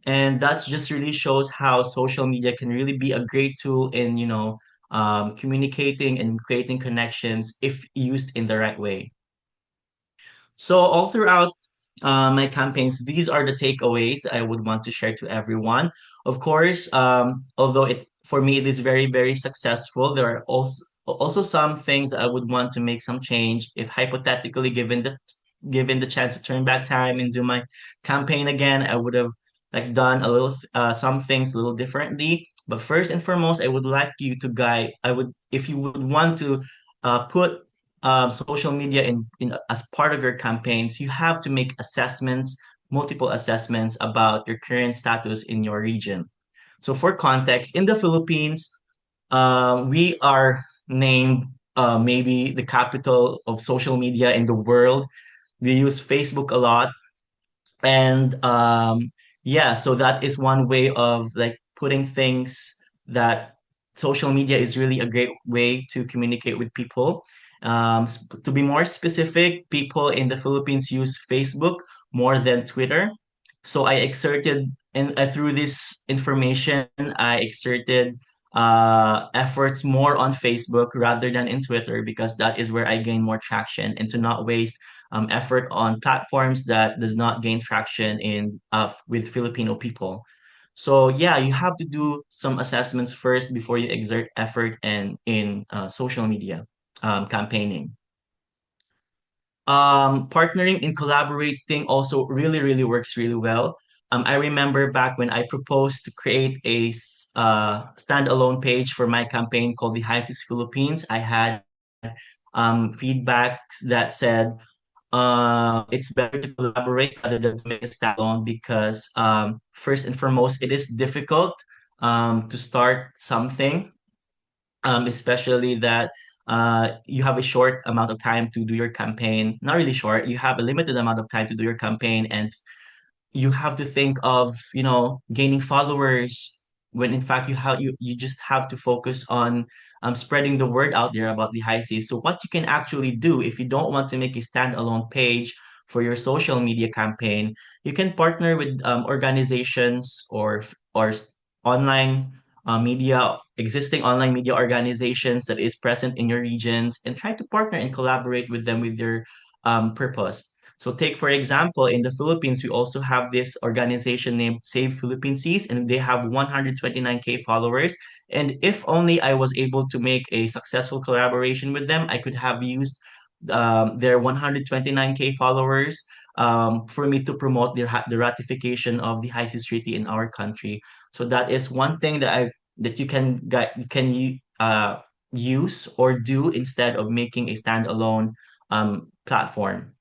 And that just really shows how social media can really be a great tool in, communicating and creating connections if used in the right way. So all throughout my campaigns, these are the takeaways I would want to share to everyone. Of course, although it for me it is very very successful, there are also some things that I would want to make some change. If hypothetically given the chance to turn back time and do my campaign again, I would have like done a little some things a little differently. But first and foremost, I would like you to guide. I would if you would want to put social media in as part of your campaigns, you have to make assessments, multiple assessments about your current status in your region. So for context, in the Philippines, we are named maybe the capital of social media in the world. We use Facebook a lot, and yeah, so that is one way of like putting things that social media is really a great way to communicate with people. To be more specific, people in the Philippines use Facebook more than Twitter. So I exerted, and through this information, I exerted efforts more on Facebook rather than in Twitter because that is where I gain more traction, and to not waste effort on platforms that does not gain traction in with Filipino people. So yeah, you have to do some assessments first before you exert effort and in social media campaigning. Partnering and collaborating also really, really works really well. I remember back when I proposed to create a standalone page for my campaign called the High Seas Philippines. I had feedbacks that said it's better to collaborate rather than to make a standalone because first and foremost, it is difficult to start something, especially that you have a short amount of time to do your campaign. Not really short, you have a limited amount of time to do your campaign, and you have to think of gaining followers when in fact you just have to focus on spreading the word out there about the high seas. So what you can actually do if you don't want to make a standalone page for your social media campaign, you can partner with organizations or online media existing online media organizations that is present in your regions, and try to partner and collaborate with them with your purpose. So take for example, in the Philippines, we also have this organization named Save Philippine Seas, and they have 129K followers. And if only I was able to make a successful collaboration with them, I could have used their 129K followers for me to promote the ratification of the High Seas Treaty in our country. So that is one thing that you can use or do instead of making a standalone platform.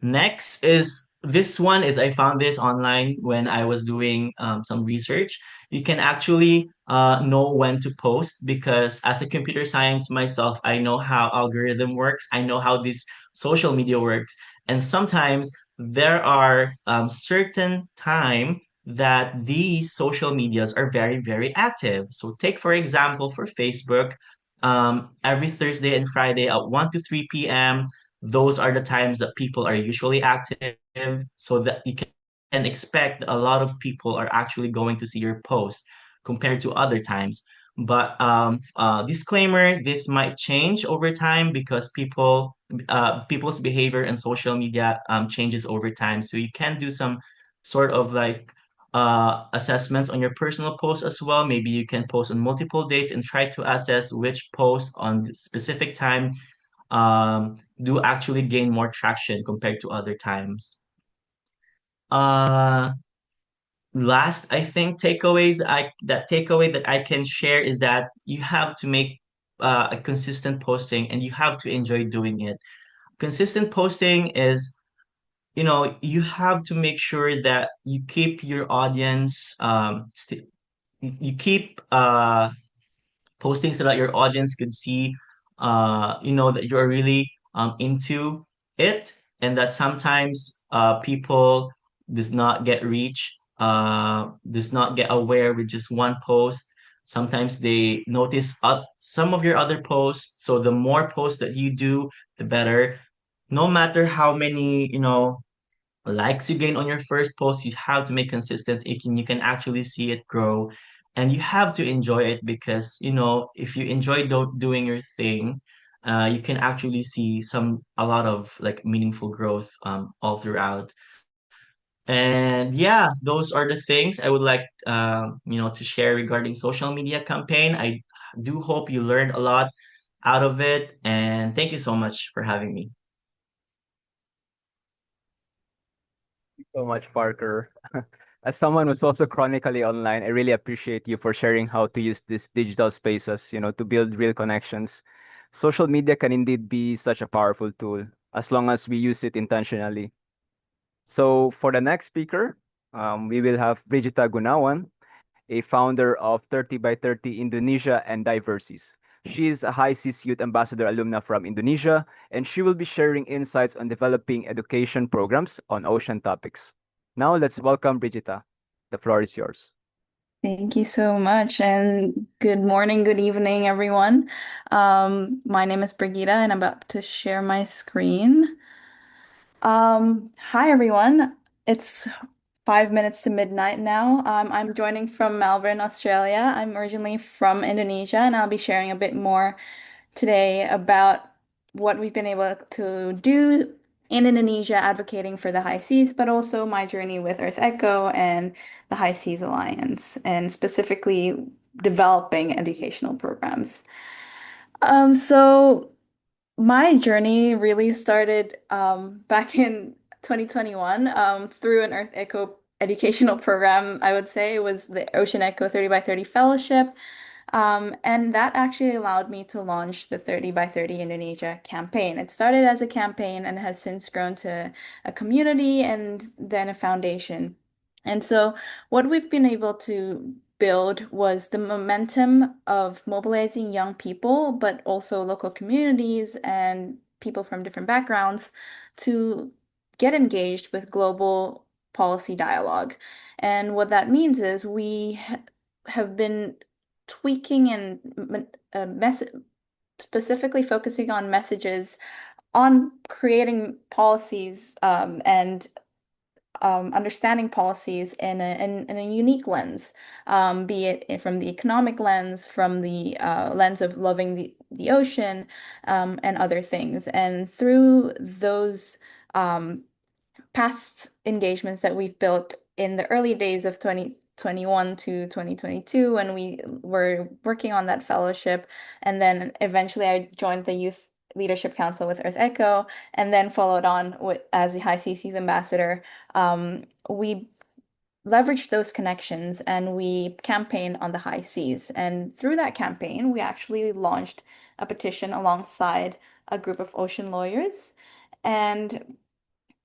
Next is this one is I found this online when I was doing some research. You can actually know when to post because as a computer science myself, I know how algorithm works. I know how this social media works, and sometimes there are certain time that these social medias are very very active. So take for example for Facebook, every Thursday and Friday at 1 to 3 p.m. Those are the times that people are usually active, so that you can expect a lot of people are actually going to see your post compared to other times. But disclaimer, this might change over time because people's behavior and social media changes over time. So you can do some sort of like assessments on your personal posts as well. Maybe you can post on multiple days and try to assess which post on the specific time do actually gain more traction compared to other times. Uh, Last, I think takeaway that I can share is that you have to make a consistent posting and you have to enjoy doing it. Consistent posting is, you have to make sure that you keep your audience you keep posting so that your audience could see that you're really into it, and that sometimes people does not get reach, does not get aware with just one post. Sometimes they notice some of your other posts. So the more posts that you do, the better. No matter how many, likes you gain on your first post, you have to make consistency. You can actually see it grow, and you have to enjoy it because if you enjoy doing your thing, you can actually see a lot of like meaningful growth all throughout. And yeah, those are the things I would like to share regarding social media campaign. I do hope you learned a lot out of it, and thank you so much for having me. So much, Parker. As someone who's also chronically online, I really appreciate you for sharing how to use these digital spaces, to build real connections. Social media can indeed be such a powerful tool as long as we use it intentionally. So for the next speaker, we will have Brigita Gunawan, a founder of 30 by 30 Indonesia and Diverses. She is a High Seas Youth Ambassador alumna from Indonesia, and she will be sharing insights on developing education programs on ocean topics. Now let's welcome Brigita. The floor is yours. Thank you so much, and good morning, good evening, everyone. My name is Brigida, and I'm about to share my screen. Hi, everyone. It's 5 minutes to midnight now. I'm joining from Melbourne, Australia. I'm originally from Indonesia, and I'll be sharing a bit more today about what we've been able to do in Indonesia advocating for the high seas, but also my journey with EarthEcho and the High Seas Alliance, and specifically developing educational programs. So my journey really started back in 2021 through an EarthEcho educational program. I would say it was the Ocean Echo 30 by 30 Fellowship. And that actually allowed me to launch the 30 by 30 Indonesia campaign. It started as a campaign and has since grown to a community and then a foundation. And so, what we've been able to build was the momentum of mobilizing young people, but also local communities and people from different backgrounds to get engaged with global policy dialogue. And what that means is have been tweaking and specifically focusing on messages on creating policies and understanding policies in a unique lens, be it from the economic lens, from the lens of loving the ocean, and other things. And through those past engagements that we've built in the early days of 2021 to 2022 when we were working on that fellowship. And then eventually I joined the Youth Leadership Council with EarthEcho and then followed on as the High Seas Youth Ambassador. We leveraged those connections and we campaigned on the high seas. And through that campaign, we actually launched a petition alongside a group of ocean lawyers. And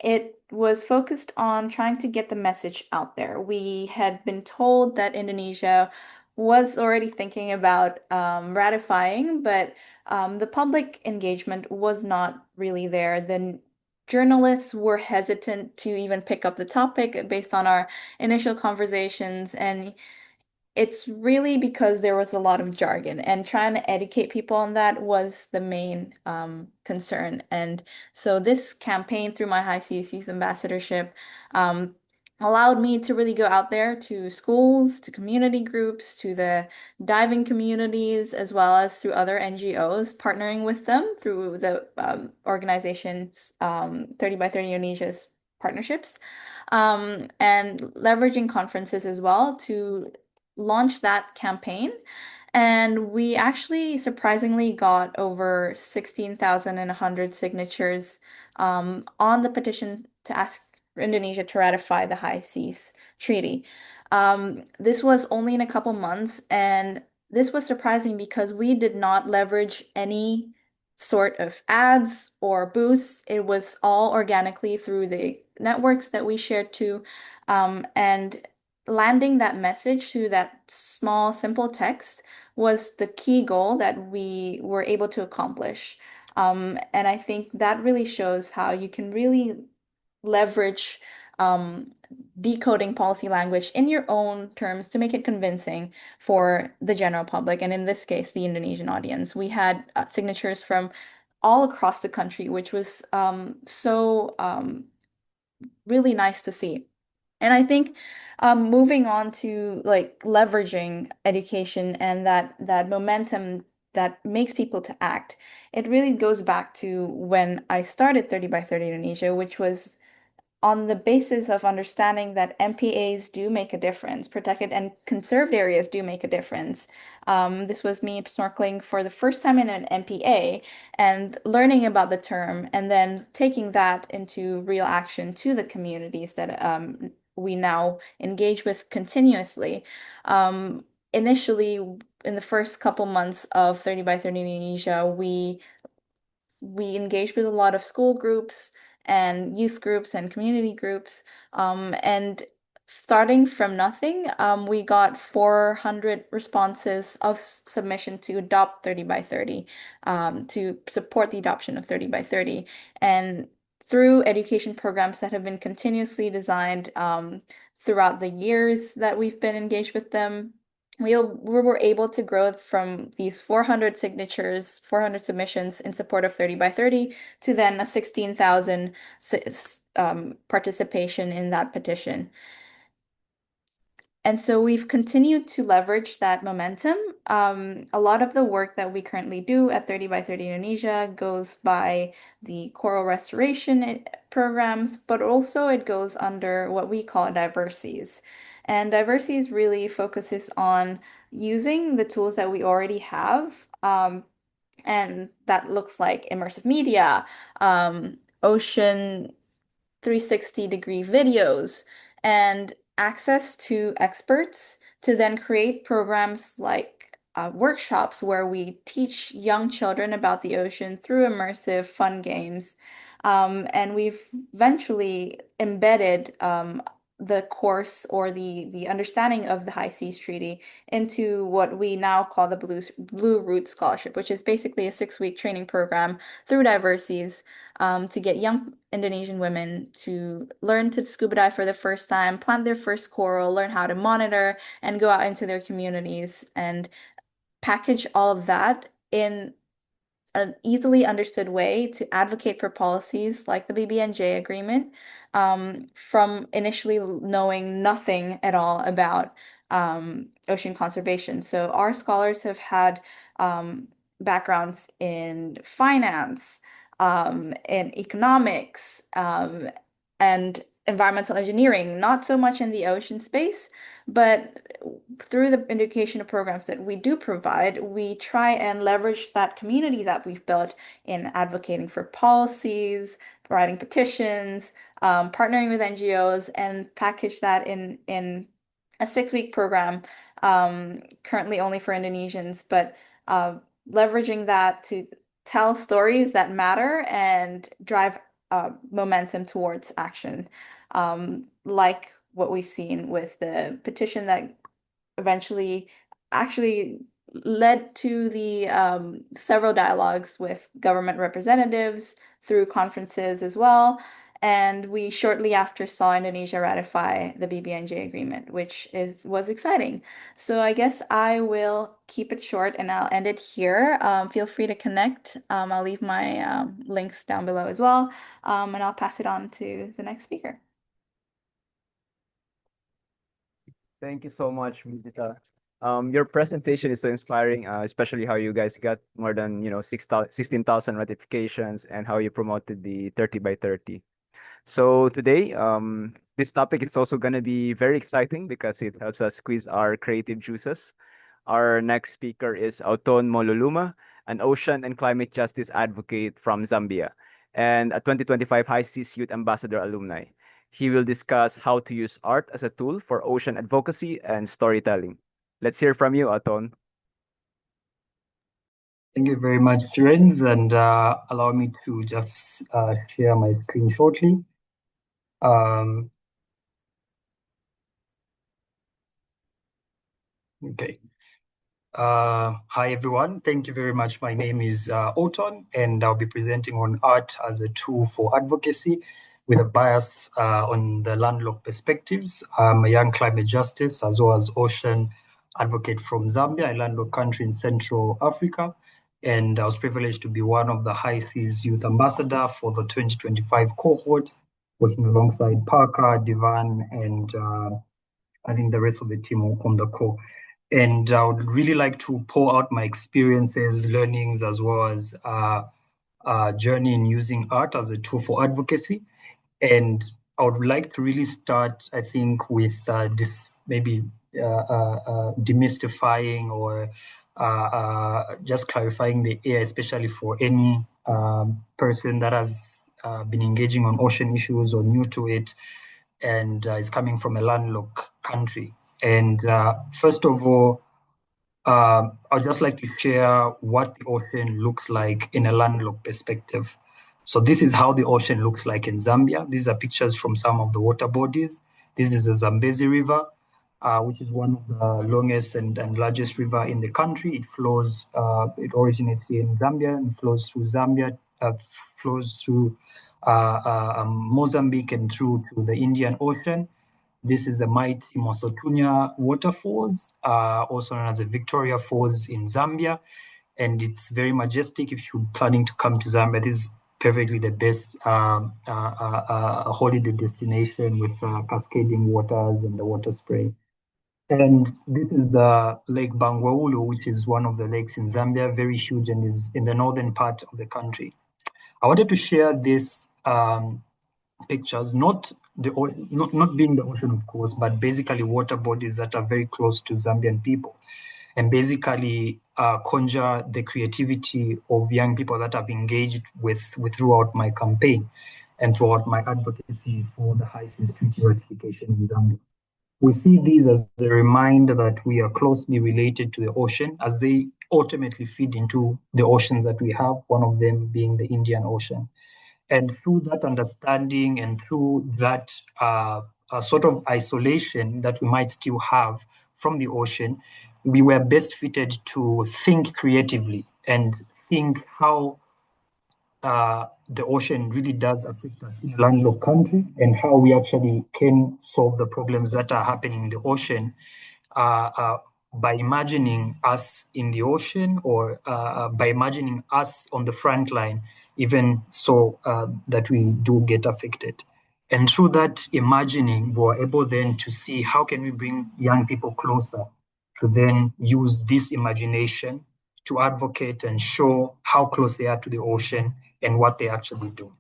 it was focused on trying to get the message out there. We had been told that Indonesia was already thinking about ratifying, but the public engagement was not really there. The journalists were hesitant to even pick up the topic based on our initial conversations, and it's really because there was a lot of jargon, and trying to educate people on that was the main concern. And so this campaign through my High Seas Youth Ambassadorship allowed me to really go out there to schools, to community groups, to the diving communities, as well as through other NGOs, partnering with them through the organization's 30 by 30 Indonesia's partnerships, and leveraging conferences as well to launch that campaign. And we actually surprisingly got over 16,100 signatures on the petition to ask Indonesia to ratify the High Seas Treaty. This was only in a couple months, and this was surprising because we did not leverage any sort of ads or boosts. It was all organically through the networks that we shared to, and landing that message through that small, simple text was the key goal that we were able to accomplish. And I think that really shows how you can really leverage decoding policy language in your own terms to make it convincing for the general public, and in this case, the Indonesian audience. We had signatures from all across the country, which was so really nice to see. And I think moving on to like leveraging education and that momentum that makes people to act, it really goes back to when I started 30 by 30 Indonesia, which was on the basis of understanding that MPAs do make a difference, protected and conserved areas do make a difference. This was me snorkeling for the first time in an MPA and learning about the term and then taking that into real action to the communities that we now engage with continuously. Initially, in the first couple months of 30 by 30 Indonesia, we engaged with a lot of school groups and youth groups and community groups. And starting from nothing, we got 400 responses of submission to adopt 30 by 30, to support the adoption of 30 by 30. And through education programs that have been continuously designed throughout the years that we've been engaged with them, we were able to grow from these 400 signatures, 400 submissions in support of 30 by 30 to then a 16,000 participation in that petition. And so we've continued to leverage that momentum. A lot of the work that we currently do at 30 by 30 Indonesia goes by the coral restoration programs, but also it goes under what we call diversities. And diversities really focuses on using the tools that we already have. And that looks like immersive media, ocean 360-degree videos, and access to experts to then create programs like workshops where we teach young children about the ocean through immersive fun games. And we've eventually embedded the course or the understanding of the High Seas Treaty into what we now call the Blue Root Scholarship, which is basically a 6-week training program through Diversities to get young Indonesian women to learn to scuba dive for the first time, plant their first coral, learn how to monitor, and go out into their communities and package all of that in an easily understood way to advocate for policies like the BBNJ agreement, from initially knowing nothing at all about ocean conservation. So our scholars have had backgrounds in finance, in economics, and environmental engineering, not so much in the ocean space, but through the educational programs that we do provide, we try and leverage that community that we've built in advocating for policies, writing petitions, partnering with NGOs, and package that in a 6-week program, currently only for Indonesians, but leveraging that to tell stories that matter and drive momentum towards action, like what we've seen with the petition that eventually actually led to the several dialogues with government representatives through conferences as well. And we shortly after saw Indonesia ratify the BBNJ agreement, which was exciting. So I guess I will keep it short and I'll end it here. Feel free to connect. I'll leave my links down below as well, and I'll pass it on to the next speaker. Thank you so much, Mudita. Your presentation is so inspiring, especially how you guys got more than 16,000 ratifications and how you promoted the 30 by 30. So today, this topic is also going to be very exciting because it helps us squeeze our creative juices. Our next speaker is Auton Moluluma, an ocean and climate justice advocate from Zambia and a 2025 High Seas Youth Ambassador alumni. He will discuss how to use art as a tool for ocean advocacy and storytelling. Let's hear from you, Auton. Thank you very much, Renz, and allow me to just share my screen shortly. Okay. Hi, everyone. Thank you very much. My name is Auton, and I'll be presenting on art as a tool for advocacy. with a bias on the landlocked perspectives. I'm a young climate justice as well as ocean advocate from Zambia, a landlocked country in Central Africa. And I was privileged to be one of the High Seas Youth Ambassador for the 2025 cohort, working alongside Parker, Divan, and I think the rest of the team on the call. And I would really like to pour out my experiences, learnings, as well as journey in using art as a tool for advocacy. And I would like to really start, I think, with this maybe demystifying or just clarifying the air, especially for any person that has been engaging on ocean issues or new to it and is coming from a landlocked country. And first of all, I'd just like to share what the ocean looks like in a landlocked perspective. So this is how the ocean looks like in Zambia. These are pictures from some of the water bodies. This is the Zambezi River, which is one of the longest and largest river in the country. It flows, it originates here in Zambia and flows through Zambia, flows through Mozambique and through to the Indian Ocean. This is the mighty Mosotunya waterfalls, also known as the Victoria Falls in Zambia. And it's very majestic. If you're planning to come to Zambia, this is perfectly the best holiday destination with cascading waters and the water spray. And this is the Lake Bangweulu, which is one of the lakes in Zambia, very huge and is in the northern part of the country. I wanted to share this pictures, not being the ocean, of course, but basically water bodies that are very close to Zambian people, and basically conjure the creativity of young people that I've engaged with throughout my campaign and throughout my advocacy for the High Seas Treaty ratification in Zambia. We see these as a reminder that we are closely related to the ocean, as they ultimately feed into the oceans that we have, one of them being the Indian Ocean. And through that understanding and through that sort of isolation that we might still have from the ocean, we were best fitted to think creatively and think how the ocean really does affect us in a landlocked country and how we actually can solve the problems that are happening in the ocean by imagining us in the ocean or by imagining us on the front line, even so that we do get affected. And through that imagining, we're able then to see how can we bring young people closer to then use this imagination to advocate and show how close they are to the ocean and what they actually do.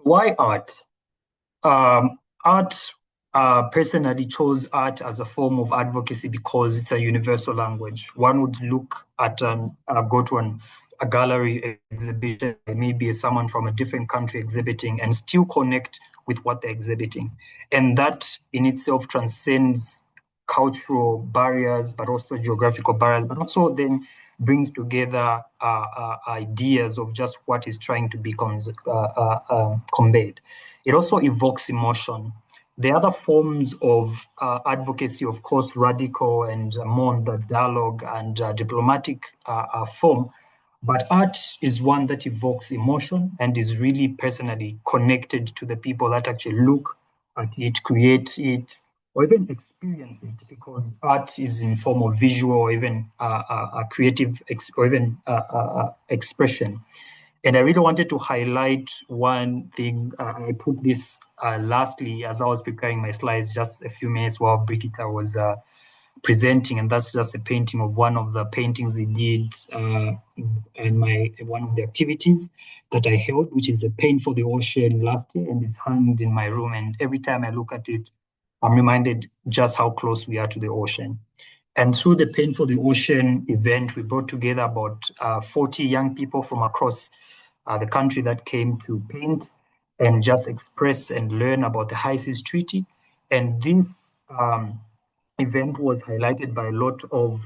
Why art? Art, personally chose art as a form of advocacy because it's a universal language. One would look at go to a gallery exhibition, maybe someone from a different country exhibiting, and still connect with what they're exhibiting. And that in itself transcends cultural barriers, but also geographical barriers, but also then brings together ideas of just what is trying to be conveyed. It also evokes emotion. The other forms of advocacy, of course, radical and more on the dialogue and diplomatic form, but art is one that evokes emotion and is really personally connected to the people that actually look at it, create it, or even experience it, because art is in form of visual or even a creative or even expression. And I really wanted to highlight one thing. I put this lastly as I was preparing my slides just a few minutes while Brigitte was presenting, and that's just a painting of one of the paintings we did in one of the activities that I held, which is a paint for the ocean last year, and it's hanged in my room. And every time I look at it, I'm reminded just how close we are to the ocean. And through the Paint for the Ocean event, we brought together about 40 young people from across the country that came to paint and just express and learn about the High Seas Treaty. And this event was highlighted by a lot of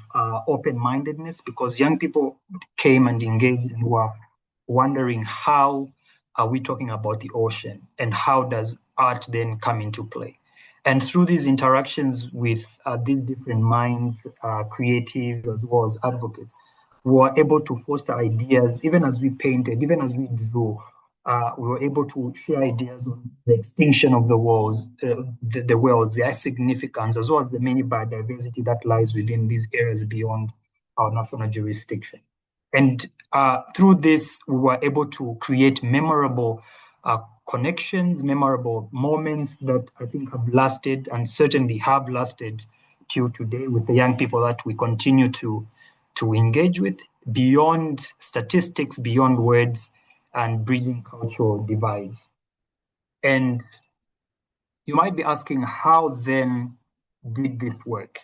open-mindedness, because young people came and engaged and were wondering, how are we talking about the ocean and how does art then come into play? And through these interactions with these different minds, creatives as well as advocates, we were able to foster ideas, even as we painted, even as we drew, we were able to share ideas on the extinction of the whales, the whales, their significance, as well as the many biodiversity that lies within these areas beyond our national jurisdiction. And through this, we were able to create memorable connections, memorable moments that I think have lasted and certainly have lasted till today with the young people that we continue to engage with beyond statistics, beyond words, and bridging cultural divides. And you might be asking, how then did this work?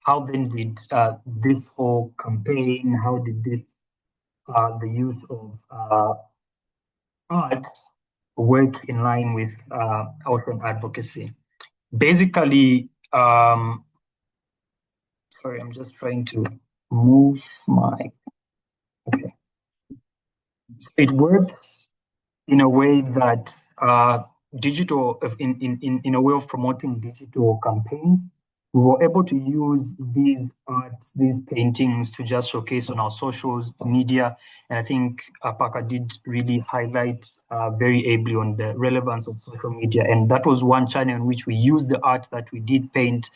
How then did this whole campaign, how did this, the use of art work in line with ocean advocacy? Basically, sorry, I'm just trying to move my, okay. It worked in a way that digital, in a way of promoting digital campaigns, we were able to use these arts, these paintings to just showcase on our socials media. And I think Parker did really highlight very ably on the relevance of social media. And that was one channel in which we used the art that we did paint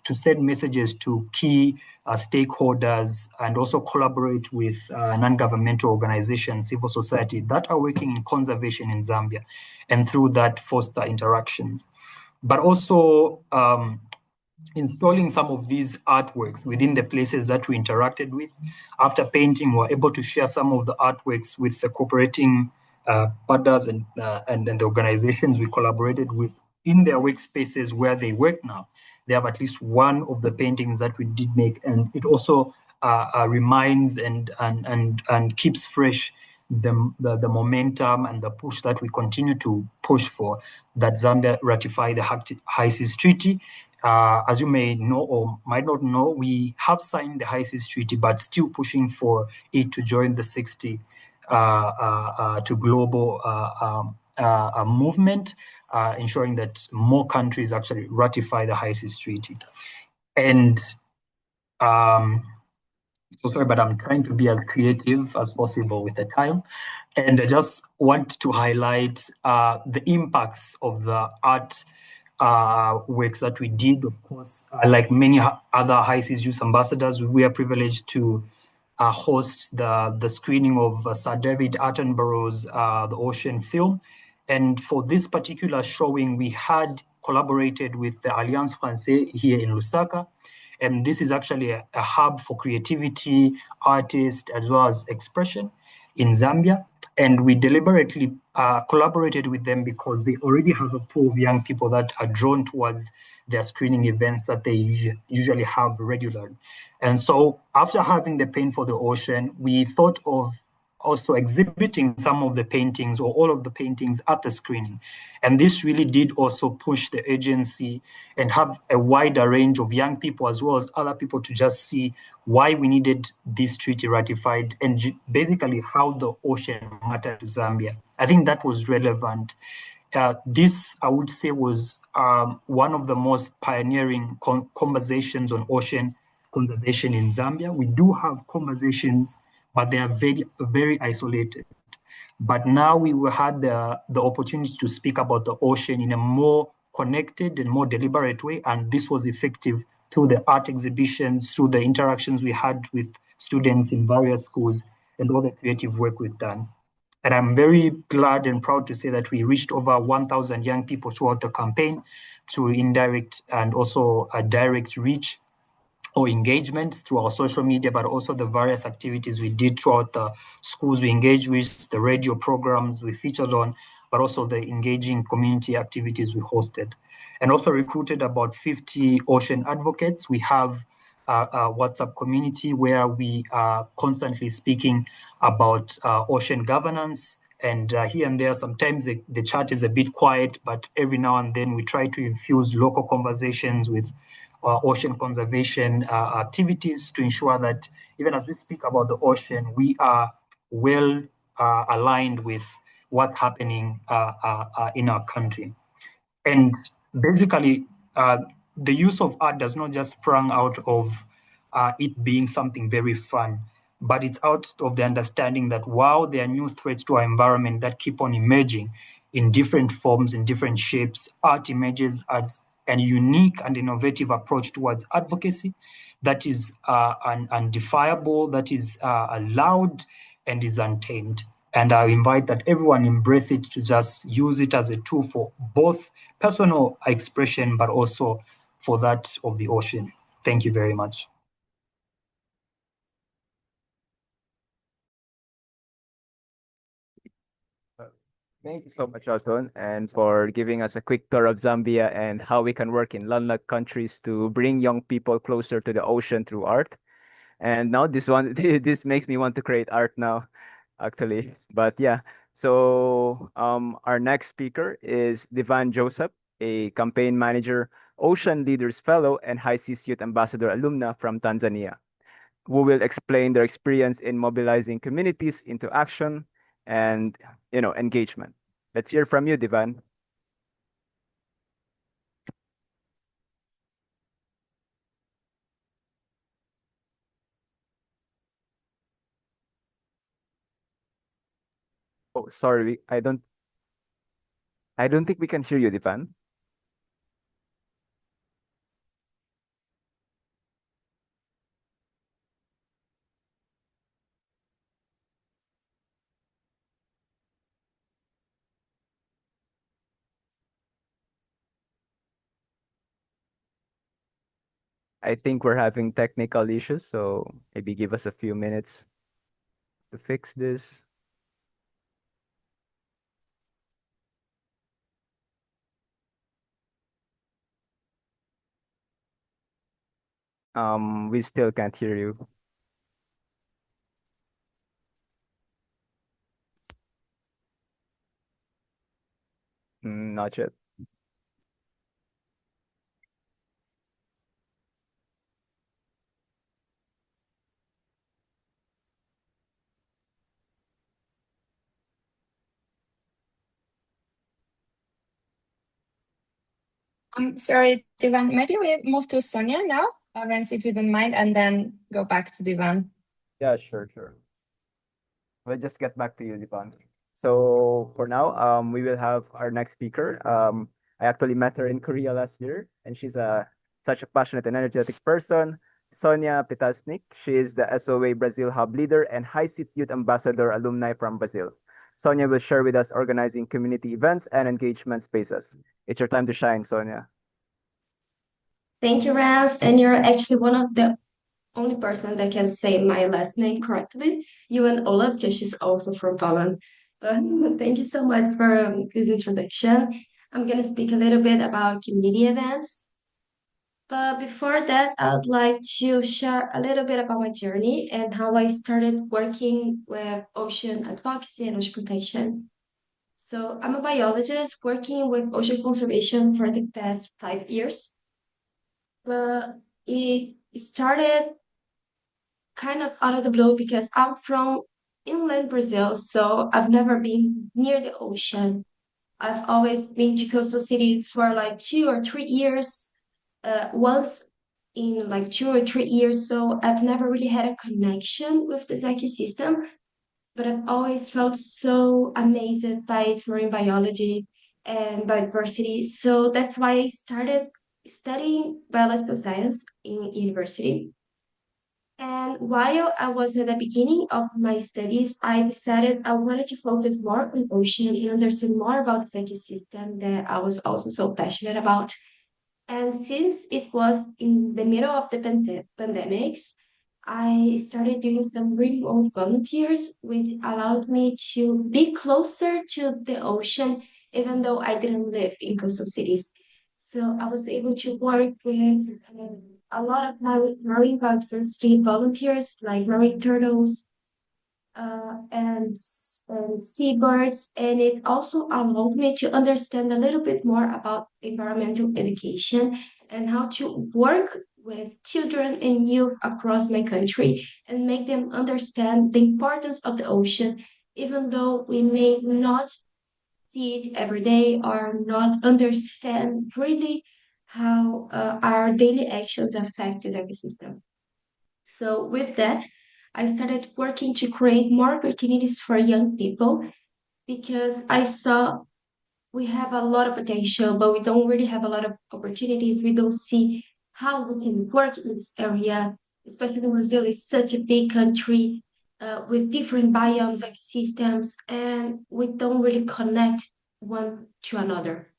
to send messages to key stakeholders and also collaborate with non-governmental organizations, civil society that are working in conservation in Zambia, and through that foster interactions. But also installing some of these artworks within the places that we interacted with. After painting, we were able to share some of the artworks with the cooperating partners and the organizations we collaborated with in their workspaces where they work now. They have at least one of the paintings that we did make, and it also reminds and keeps fresh the momentum and the push that we continue to push for, that Zambia ratify the High Seas Treaty. As you may know or might not know, we have signed the High Seas Treaty, but still pushing for it to join the 60 to global movement, ensuring that more countries actually ratify the High Seas Treaty. And so sorry, but I'm trying to be as creative as possible with the time. And I just want to highlight the impacts of the art works that we did. Of course, like many other High Seas Youth Ambassadors, we are privileged to host the screening of Sir David Attenborough's The Ocean film. And for this particular showing, we had collaborated with the Alliance Française here in Lusaka. And this is actually a hub for creativity, artists, as well as expression in Zambia. And we deliberately collaborated with them because they already have a pool of young people that are drawn towards their screening events that they usually have regularly. And so after having the Paint for the Ocean, we thought of also exhibiting some of the paintings or all of the paintings at the screening. And this really did also push the agency and have a wider range of young people as well as other people to just see why we needed this treaty ratified and basically how the ocean mattered to Zambia. I think that was relevant. This, I would say, was one of the most pioneering conversations on ocean conservation in Zambia. We do have conversations, but they are very, very isolated. But now we had the opportunity to speak about the ocean in a more connected and more deliberate way. And this was effective through the art exhibitions, through the interactions we had with students in various schools, and all the creative work we've done. And I'm very glad and proud to say that we reached over 1,000 young people throughout the campaign through indirect and also a direct reach or engagement through our social media, but also the various activities we did throughout the schools we engaged with, the radio programs we featured on, but also the engaging community activities we hosted. And also recruited about 50 ocean advocates. We have a WhatsApp community where we are constantly speaking about ocean governance. And here and there, sometimes the chat is a bit quiet, but every now and then we try to infuse local conversations with ocean conservation activities to ensure that even as we speak about the ocean, we are well aligned with what's happening in our country. And basically, the use of art does not just sprung out of it being something very fun, but it's out of the understanding that while there are new threats to our environment that keep on emerging in different forms, in different shapes, art emerges as a unique and innovative approach towards advocacy that is undefiable, that is allowed and is untamed. And I invite that everyone embrace it, to just use it as a tool for both personal expression, but also for that of the ocean. Thank you very much. Thank you so much, Alton, and for giving us a quick tour of Zambia and how we can work in landlocked countries to bring young people closer to the ocean through art. And now this one, this makes me want to create art now, actually. But yeah, so our next speaker is Divan Joseph, a campaign manager, Ocean Leaders Fellow, and High Seas Youth Ambassador alumna from Tanzania, who will explain their experience in mobilizing communities into action and engagement. Let's hear from you, Divan. Oh, sorry, I don't think we can hear you, Divan. I think we're having technical issues, so maybe give us a few minutes to fix this. We still can't hear you. Not yet. I'm sorry, Divan. Maybe we move to Sonia now, Renz, if you don't mind, and then go back to Divan. Yeah, sure. We'll just get back to you, Divan. So for now, we will have our next speaker. I actually met her in Korea last year, and she's such a passionate and energetic person. Sonia Pitasnik. She is the SOA Brazil Hub leader and High Seat Youth Ambassador alumni from Brazil. Sonia will share with us organizing community events and engagement spaces. It's your time to shine, Sonia. Thank you, Raz. And you're actually one of the only person that can say my last name correctly. You and Ola, because she's also from Poland. But thank you so much for this introduction. I'm going to speak a little bit about community events. But before that, I'd like to share a little bit about my journey and how I started working with ocean advocacy and ocean protection. So I'm a biologist working with ocean conservation for the past 5 years. But it started kind of out of the blue because I'm from inland Brazil, so I've never been near the ocean. I've always been to coastal cities for like 2 or 3 years, once in like 2 or 3 years. So I've never really had a connection with this ecosystem, but I've always felt so amazed by its marine biology and biodiversity. So that's why I started studying biological science in university. And while I was at the beginning of my studies, I decided I wanted to focus more on ocean and understand more about this ecosystem that I was also so passionate about. And since it was in the middle of the pandemics, I started doing some remote volunteers, which allowed me to be closer to the ocean, even though I didn't live in coastal cities. So I was able to work with a lot of marine biodiversity volunteers, like marine turtles, and seabirds, and it also allowed me to understand a little bit more about environmental education and how to work with children and youth across my country and make them understand the importance of the ocean, even though we may not see it every day or not understand really how our daily actions affect the ecosystem. So with that, I started working to create more opportunities for young people because I saw we have a lot of potential, but we don't really have a lot of opportunities. We don't see how we can work in this area, especially Brazil is such a big country with different biomes, ecosystems, and we don't really connect one to another.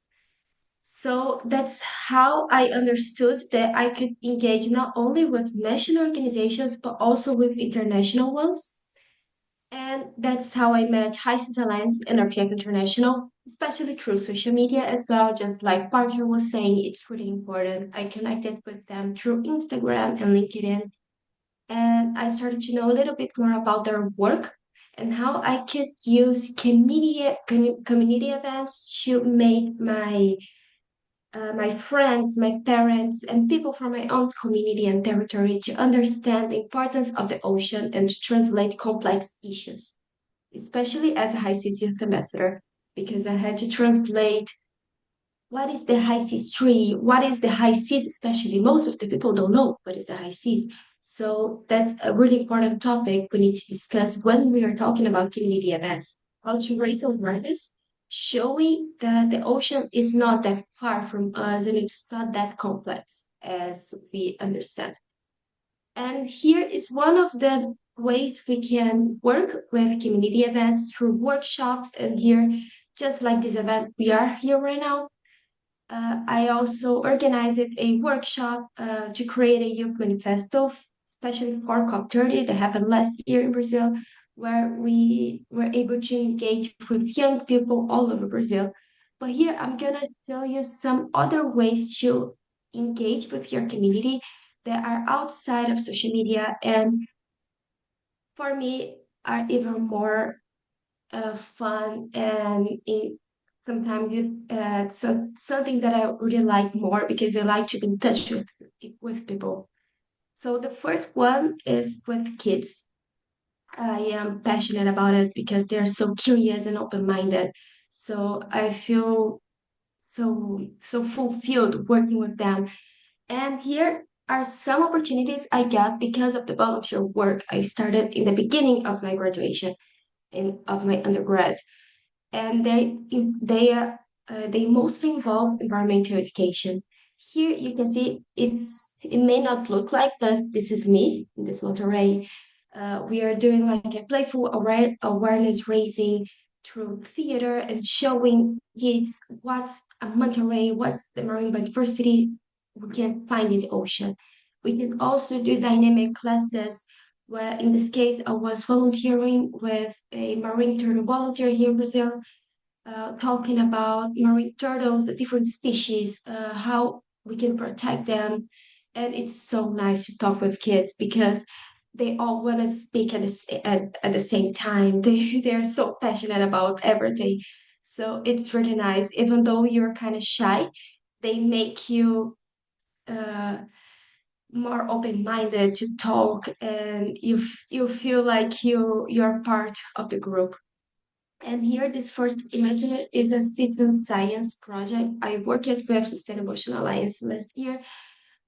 So that's how I understood that I could engage not only with national organizations, but also with international ones. And that's how I met High Seas Alliance and RPF International, especially through social media as well. Just like Parker was saying, it's really important. I connected with them through Instagram and LinkedIn, and I started to know a little bit more about their work and how I could use community events to make my friends, my parents, and people from my own community and territory to understand the importance of the ocean and to translate complex issues, especially as a high seas youth ambassador, because I had to translate what is the high seas treaty, what is the high seas, especially most of the people don't know what is the high seas. So that's a really important topic we need to discuss when we are talking about community events, how to raise awareness, showing that the ocean is not that far from us and it's not that complex as we understand. And here is one of the ways we can work with community events through workshops. And here, just like this event we are here right now, I also organized a workshop to create a youth manifesto, especially for COP30 that happened last year in Brazil, where we were able to engage with young people all over Brazil. But here I'm gonna tell you some other ways to engage with your community that are outside of social media and for me are even more fun and sometimes something that I really like more because I like to be in touch with people. So the first one is with kids. I am passionate about it because they're so curious and open-minded. So I feel so fulfilled working with them. And here are some opportunities I got because of the volunteer work I started in the beginning of my graduation of my undergrad and they mostly involve environmental education. Here you can see it may not look like, but this is me in this Monterey. We are doing like a playful awareness raising through theater and showing kids what's a Monterey, what's the marine biodiversity we can find in the ocean. We can also do dynamic classes where in this case I was volunteering with a marine turtle volunteer here in Brazil, talking about marine turtles, the different species, how we can protect them. And it's so nice to talk with kids because they all want to speak at the same time. They're so passionate about everything. So it's really nice. Even though you're kind of shy, they make you uh, more open-minded to talk and you feel like you're part of the group. And here, this first image is a citizen science project I worked with Sustainable Ocean Alliance last year,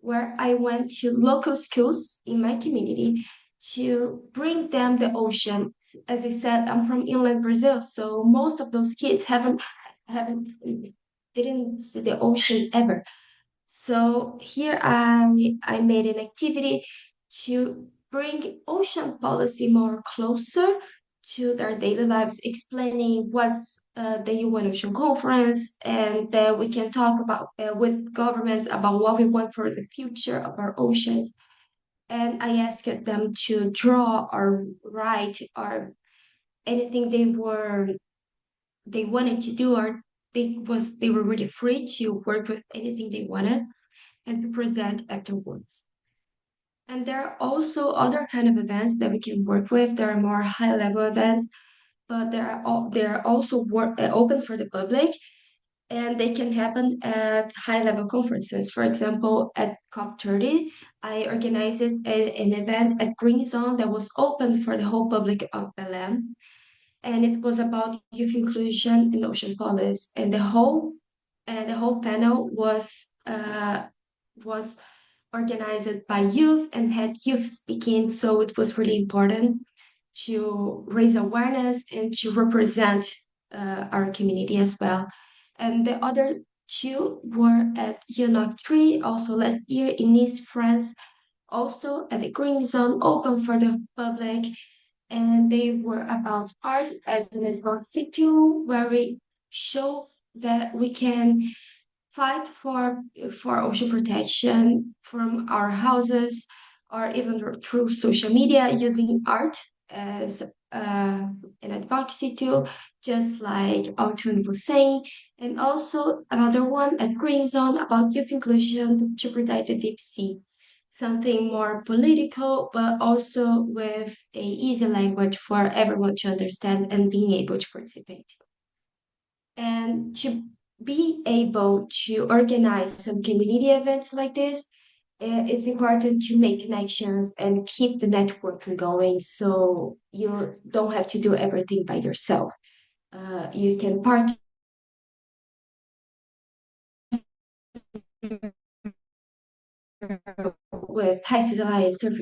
where I went to local schools in my community to bring them the ocean. As I said, I'm from inland Brazil, so most of those kids haven't didn't see the ocean ever. So here I made an activity to bring ocean policy more closer to their daily lives, explaining what's the UN Ocean Conference, and that we can talk about with governments about what we want for the future of our oceans. And I asked them to draw or write or anything they wanted to do, or they were really free to work with anything they wanted and to present afterwards. And there are also other kind of events that we can work with. There are more high level events, but they're also open for the public and they can happen at high level conferences. For example, at COP30, I organized an event at Green Zone that was open for the whole public of Belém. And it was about youth inclusion in ocean policy. And the whole panel was organized by youth and had youth speaking. So it was really important to raise awareness and to represent our community as well. And the other two were at Unlock 3, also last year in Nice, France, also at the Green Zone, open for the public. And they were about art as an advocacy tool, where we show that we can fight for ocean protection from our houses or even through social media using art as an advocacy tool, just like Altun was saying. And also another one at Green Zone about youth inclusion to protect the deep sea. Something more political, but also with a easy language for everyone to understand and being able to participate. And to be able to organize some community events like this, it's important to make connections and keep the networking going so you don't have to do everything by yourself. You can partner with High Seas Alliance of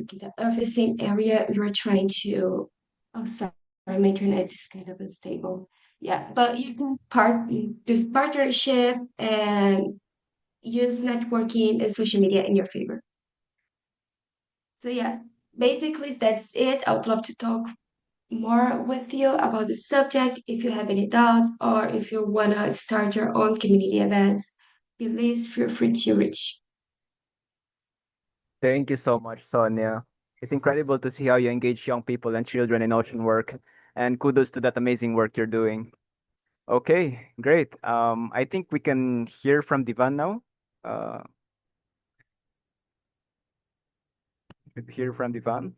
the same area you're trying to. Oh, sorry, my internet is kind of unstable. Yeah, but you can do partnership and use networking and social media in your favor. So yeah, basically that's it. I would love to talk more with you about the subject. If you have any doubts or if you wanna start your own community events, please feel free to reach. Thank you so much, Sonia. It's incredible to see how you engage young people and children in ocean work, and kudos to that amazing work you're doing. Okay, great. I think we can hear from Divan now. Uh, hear from Divan.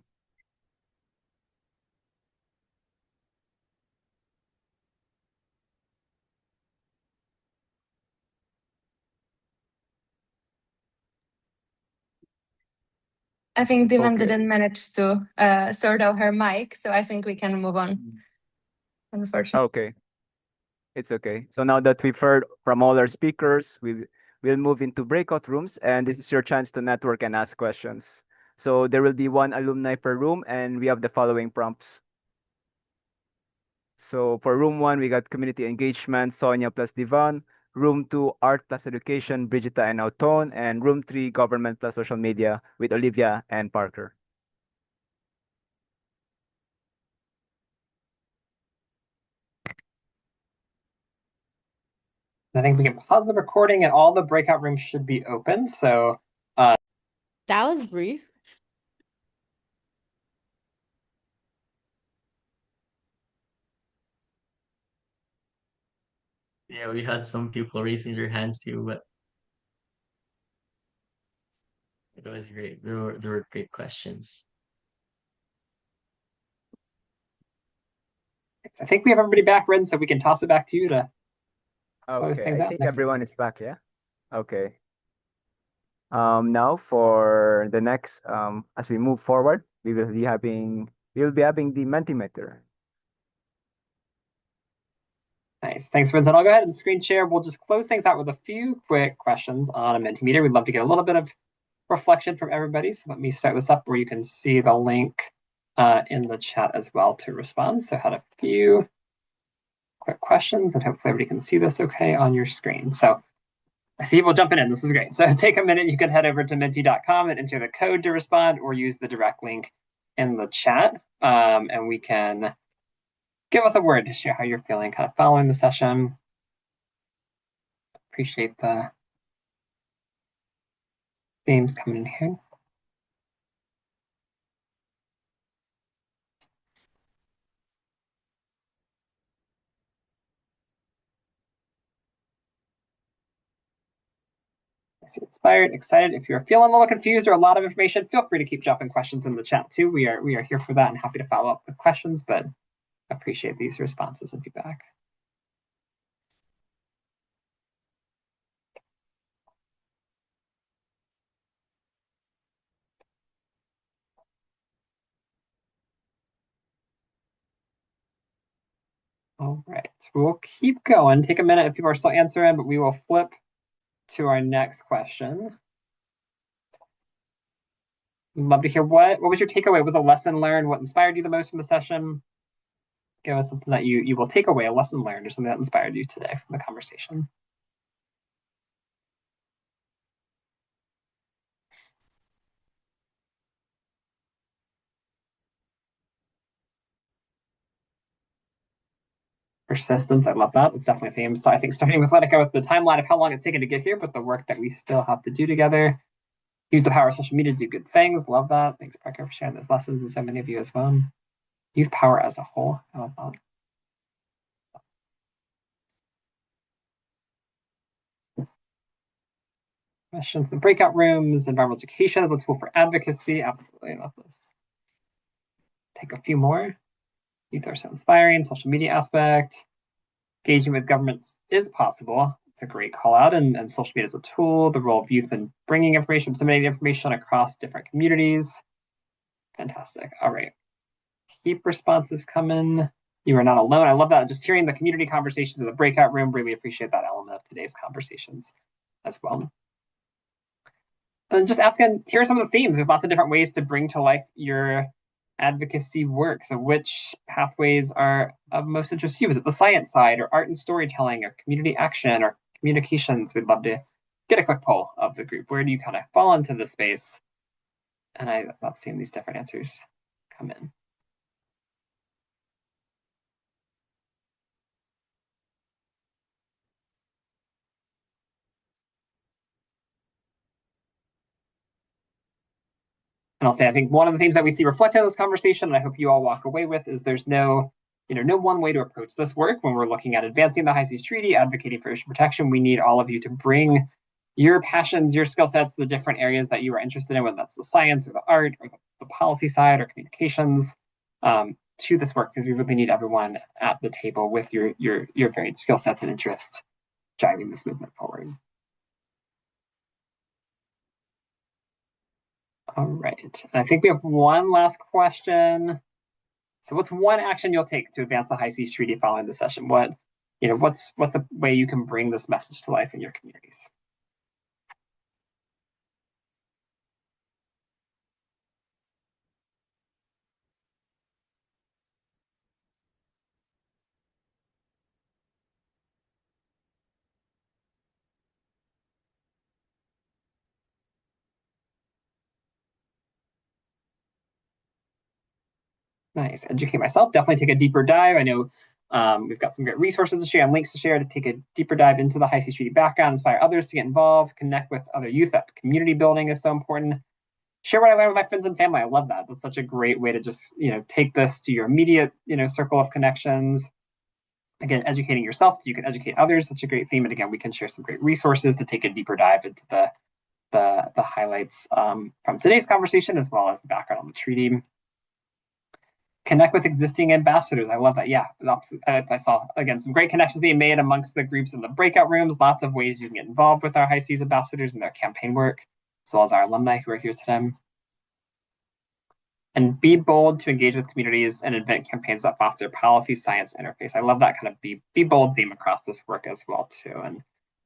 I think Divan Okay. didn't manage to sort out her mic, so I think we can move on, unfortunately. Okay, it's okay. So now that we've heard from all our speakers, we'll move into breakout rooms, and this is your chance to network and ask questions. So there will be one alumni per room, and we have the following prompts. So for room one, we got community engagement, Sonia plus Divan. Room two, art plus education, Brigita and Auton. And room three, government plus social media with Olivia and Parker. I think we can pause the recording and all the breakout rooms should be open. So That was brief. Yeah, we had some people raising their hands too, but it was great. There were great questions. I think we have everybody back, Ren, so we can toss it back to you to close Okay, things I out. think everyone is back, yeah? Okay. Now for the next, as we move forward, we'll be having the Mentimeter. Nice. Thanks, Vincent. I'll go ahead and screen share. We'll just close things out with a few quick questions on a Mentimeter. We'd love to get a little bit of reflection from everybody. So let me start this up where you can see the link in the chat as well to respond. So I had a few quick questions and hopefully everybody can see this okay on your screen. So I see people jumping in. This is great. So take a minute. You can head over to menti.com and enter the code to respond or use the direct link in the chat. And we can give us a word to share how you're feeling kind of following the session. Appreciate the themes coming in here. I see inspired, excited. If you're feeling a little confused or a lot of information, feel free to keep dropping questions in the chat too. We are here for that and happy to follow up with questions, but appreciate these responses and feedback. All right, we'll keep going. Take a minute if people are still answering, but we will flip to our next question. love to hear what was your takeaway? What was a lesson learned? What inspired you the most from the session? Give us something that you will take away, a lesson learned, or something that inspired you today from the conversation. Persistence, I love that. It's definitely a theme. So I think starting with EarthEcho with the timeline of how long it's taken to get here, but the work that we still have to do together. Use the power of social media to do good things. Love that. Thanks, Parker, for sharing those lessons, and so many of you as well. Youth power as a whole. I love that. Questions in breakout rooms, environmental education as a tool for advocacy. Absolutely love this. Take a few more. Youth are so inspiring. Social media aspect. Engaging with governments is possible. It's a great call out. And social media as a tool. The role of youth in bringing information, disseminating information across different communities. Fantastic. All right. Keep responses coming. You are not alone. I love that. Just hearing the community conversations in the breakout room. Really appreciate that element of today's conversations as well. And just asking, here are some of the themes. There's lots of different ways to bring to life your advocacy work. So which pathways are of most interest to you? Is it the science side, or art and storytelling, or community action, or communications? We'd love to get a quick poll of the group. Where do you kind of fall into this space? And I love seeing these different answers come in. And I'll say, I think one of the things that we see reflected in this conversation, and I hope you all walk away with, is there's no one way to approach this work when we're looking at advancing the High Seas Treaty, advocating for ocean protection. We need all of you to bring your passions, your skill sets, the different areas that you are interested in, whether that's the science or the art or the policy side or communications, to this work, because we really need everyone at the table with your varied skill sets and interests driving this movement forward. All right, and I think we have one last question. So what's one action you'll take to advance the High Seas Treaty following the session? What's a way you can bring this message to life in your communities? Nice. Educate myself. Definitely take a deeper dive. I know we've got some great resources to share and links to share to take a deeper dive into the High Seas Treaty background, inspire others to get involved, connect with other youth. That community building is so important. Share what I learned with my friends and family. I love that. That's such a great way to just take this to your immediate circle of connections. Again, educating yourself, you can educate others. Such a great theme. And again, we can share some great resources to take a deeper dive into the highlights from today's conversation, as well as the background on the treaty. Connect with existing ambassadors. I love that. Yeah, I saw, again, some great connections being made amongst the groups in the breakout rooms. Lots of ways you can get involved with our High Seas ambassadors and their campaign work, as well as our alumni who are here today. And be bold to engage with communities and invent campaigns that foster policy science interface. I love that kind of be bold theme across this work as well too.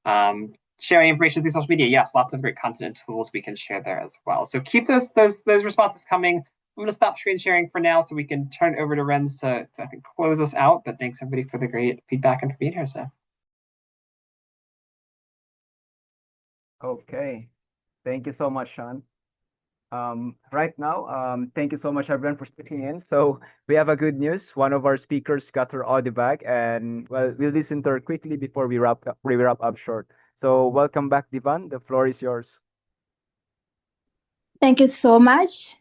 And sharing information through social media. Yes, lots of great content and tools we can share there as well. So keep those responses coming. I'm going to stop screen sharing for now so we can turn it over to Renz to I think close us out. But thanks everybody for the great feedback and for being here today. Okay, thank you so much, Sean. Right now, thank you so much, everyone, for speaking in. So we have a good news. One of our speakers got her audio back, and well, we'll listen to her quickly before we wrap up short. So welcome back, Divan. The floor is yours. Thank you so much.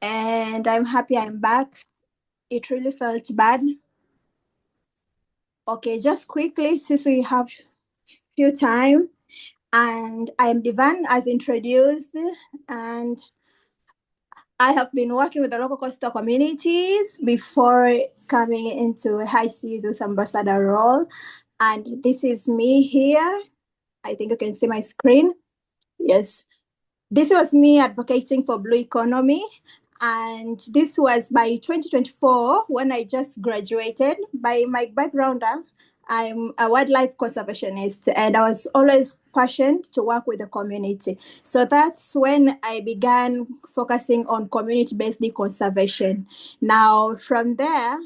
And I'm happy I'm back. It really felt bad. Okay, just quickly, since we have few time, and I'm Divan as introduced, and I have been working with the local coastal communities before coming into a High Seas Youth Ambassador role. And this is me here. I think you can see my screen. Yes. This was me advocating for blue economy. And this was by 2024 when I just graduated. By my background, I'm a wildlife conservationist, and I was always passionate to work with the community. So that's when I began focusing on community-based conservation. Now, from there,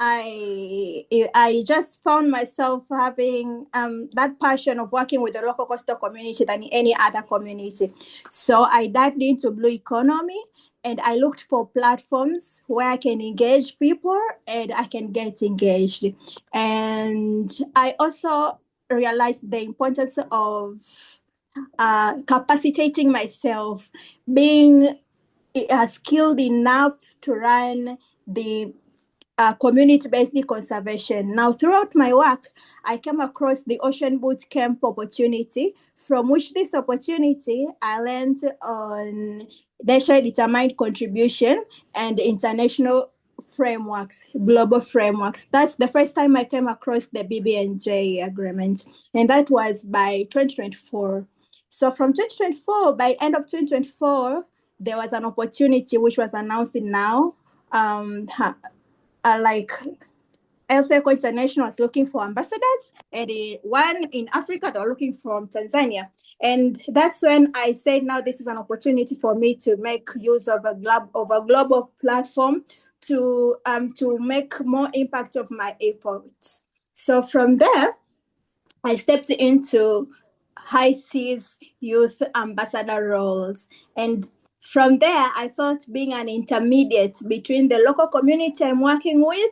I just found myself having that passion of working with the local coastal community than any other community. So I dived into blue economy, and I looked for platforms where I can engage people and I can get engaged. And I also realized the importance of capacitating myself, being skilled enough to run the community-based conservation. Now, throughout my work, I came across the Ocean Boot Camp opportunity, from which this opportunity I learned on nationally determined contribution and international frameworks, global frameworks. That's the first time I came across the BBNJ agreement, and that was by 2024. So from 2024, by end of 2024, there was an opportunity which was announced now. Like EarthEcho International was looking for ambassadors, and one in Africa, they were looking from Tanzania. And that's when I said, now this is an opportunity for me to make use of a global platform to make more impact of my efforts. So from there, I stepped into high seas youth ambassador roles. And from there, I felt being an intermediate between the local community I'm working with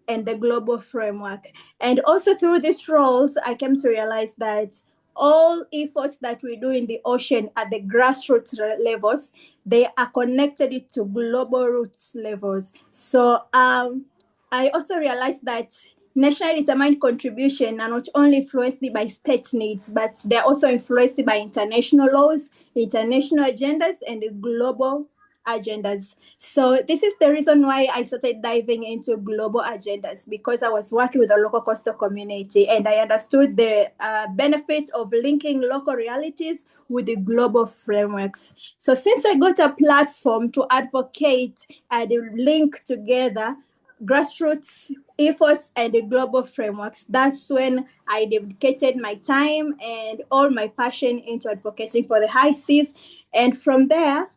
and the global framework. And also through these roles, I came to realize that all efforts that we do in the ocean at the grassroots levels, they are connected to global roots levels. So I also realized that nationally determined contribution are not only influenced by state needs, but they're also influenced by international laws, international agendas, and global agendas. So this is the reason why I started diving into global agendas, because I was working with the local coastal community and I understood the benefit of linking local realities with the global frameworks. So since I got a platform to advocate and link together grassroots efforts and the global frameworks, that's when I dedicated my time and all my passion into advocating for the high seas. And from there,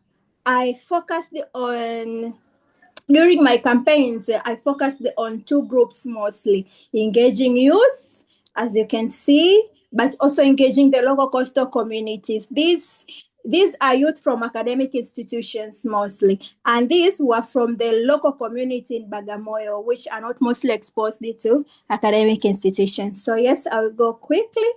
I focused on, during my campaigns, I focused on two groups mostly: engaging youth, as you can see, but also engaging the local coastal communities. These are youth from academic institutions mostly, and these were from the local community in Bagamoyo, which are not mostly exposed to academic institutions. So yes, I will go quickly.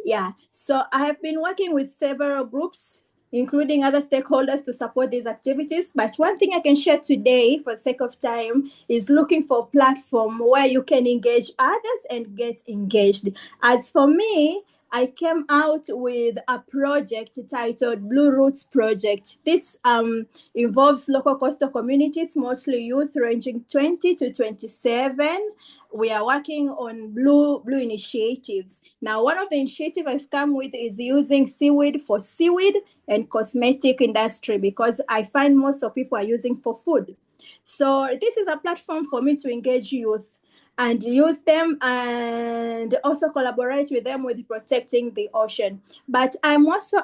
Yeah, so I have been working with several groups, including other stakeholders, to support these activities. But one thing I can share today, for the sake of time, is looking for a platform where you can engage others and get engaged. As for me, I came out with a project titled Blue Roots Project. This involves local coastal communities, mostly youth ranging 20 to 27. We are working on blue initiatives. Now, one of the initiatives I've come with is using seaweed for seaweed and cosmetic industry, because I find most of people are using for food. So this is a platform for me to engage youth and use them and also collaborate with them with protecting the ocean. But I'm also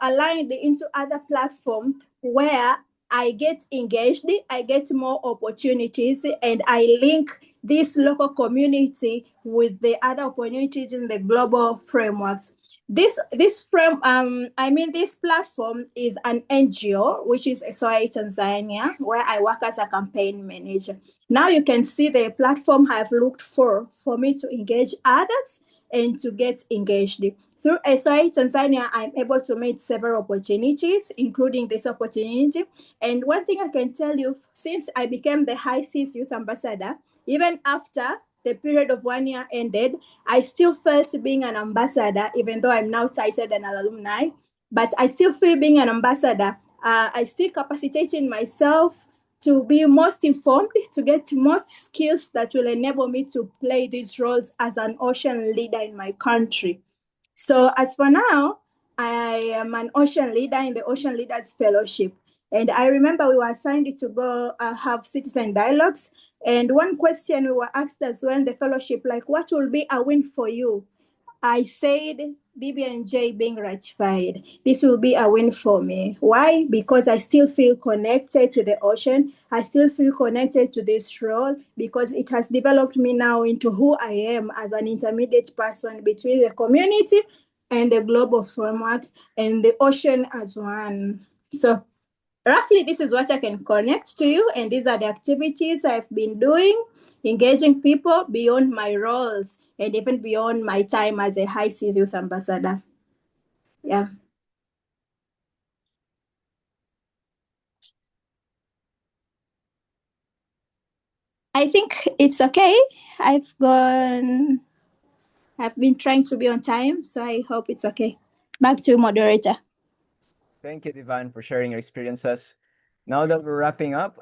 aligned into other platforms where I get engaged, I get more opportunities, and I link this local community with the other opportunities in the global frameworks. This platform is an NGO, which is SOI Tanzania, where I work as a campaign manager. Now you can see the platform I've looked for me to engage others and to get engaged. Through SOI Tanzania, I'm able to meet several opportunities, including this opportunity. And one thing I can tell you, since I became the High Seas Youth Ambassador, even after the period of 1 year ended, I still felt being an ambassador, even though I'm now titled an alumni, but I still feel being an ambassador. I still capacitating myself to be most informed, to get most skills that will enable me to play these roles as an ocean leader in my country. So as for now, I am an ocean leader in the Ocean Leaders Fellowship. And I remember we were assigned to go have citizen dialogues. And one question we were asked as well in the fellowship, like, what will be a win for you? I said BBNJ being ratified. This will be a win for me. Why? Because I still feel connected to the ocean. I still feel connected to this role because it has developed me now into who I am as an intermediate person between the community and the global framework and the ocean as one. So roughly, this is what I can connect to you, and these are the activities I've been doing, engaging people beyond my roles and even beyond my time as a High Seas Youth Ambassador. Yeah. I think it's okay. I've been trying to be on time, so I hope it's okay. Back to you, moderator. Thank you, Divan, for sharing your experiences. Now that we're wrapping up,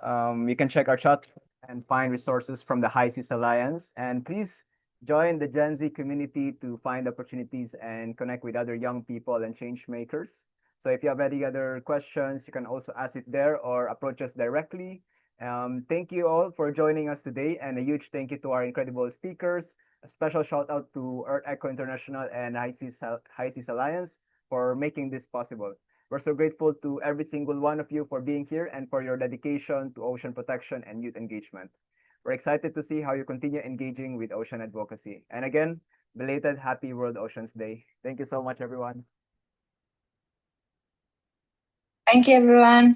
you can check our chat and find resources from the High Seas Alliance. And please join the Gen Z community to find opportunities and connect with other young people and change makers. So if you have any other questions, you can also ask it there or approach us directly. Thank you all for joining us today, and a huge thank you to our incredible speakers. A special shout out to EarthEcho International and High Seas Alliance for making this possible. We're so grateful to every single one of you for being here and for your dedication to ocean protection and youth engagement. We're excited to see how you continue engaging with ocean advocacy. And again, belated Happy World Oceans Day. Thank you so much, everyone. Thank you, everyone.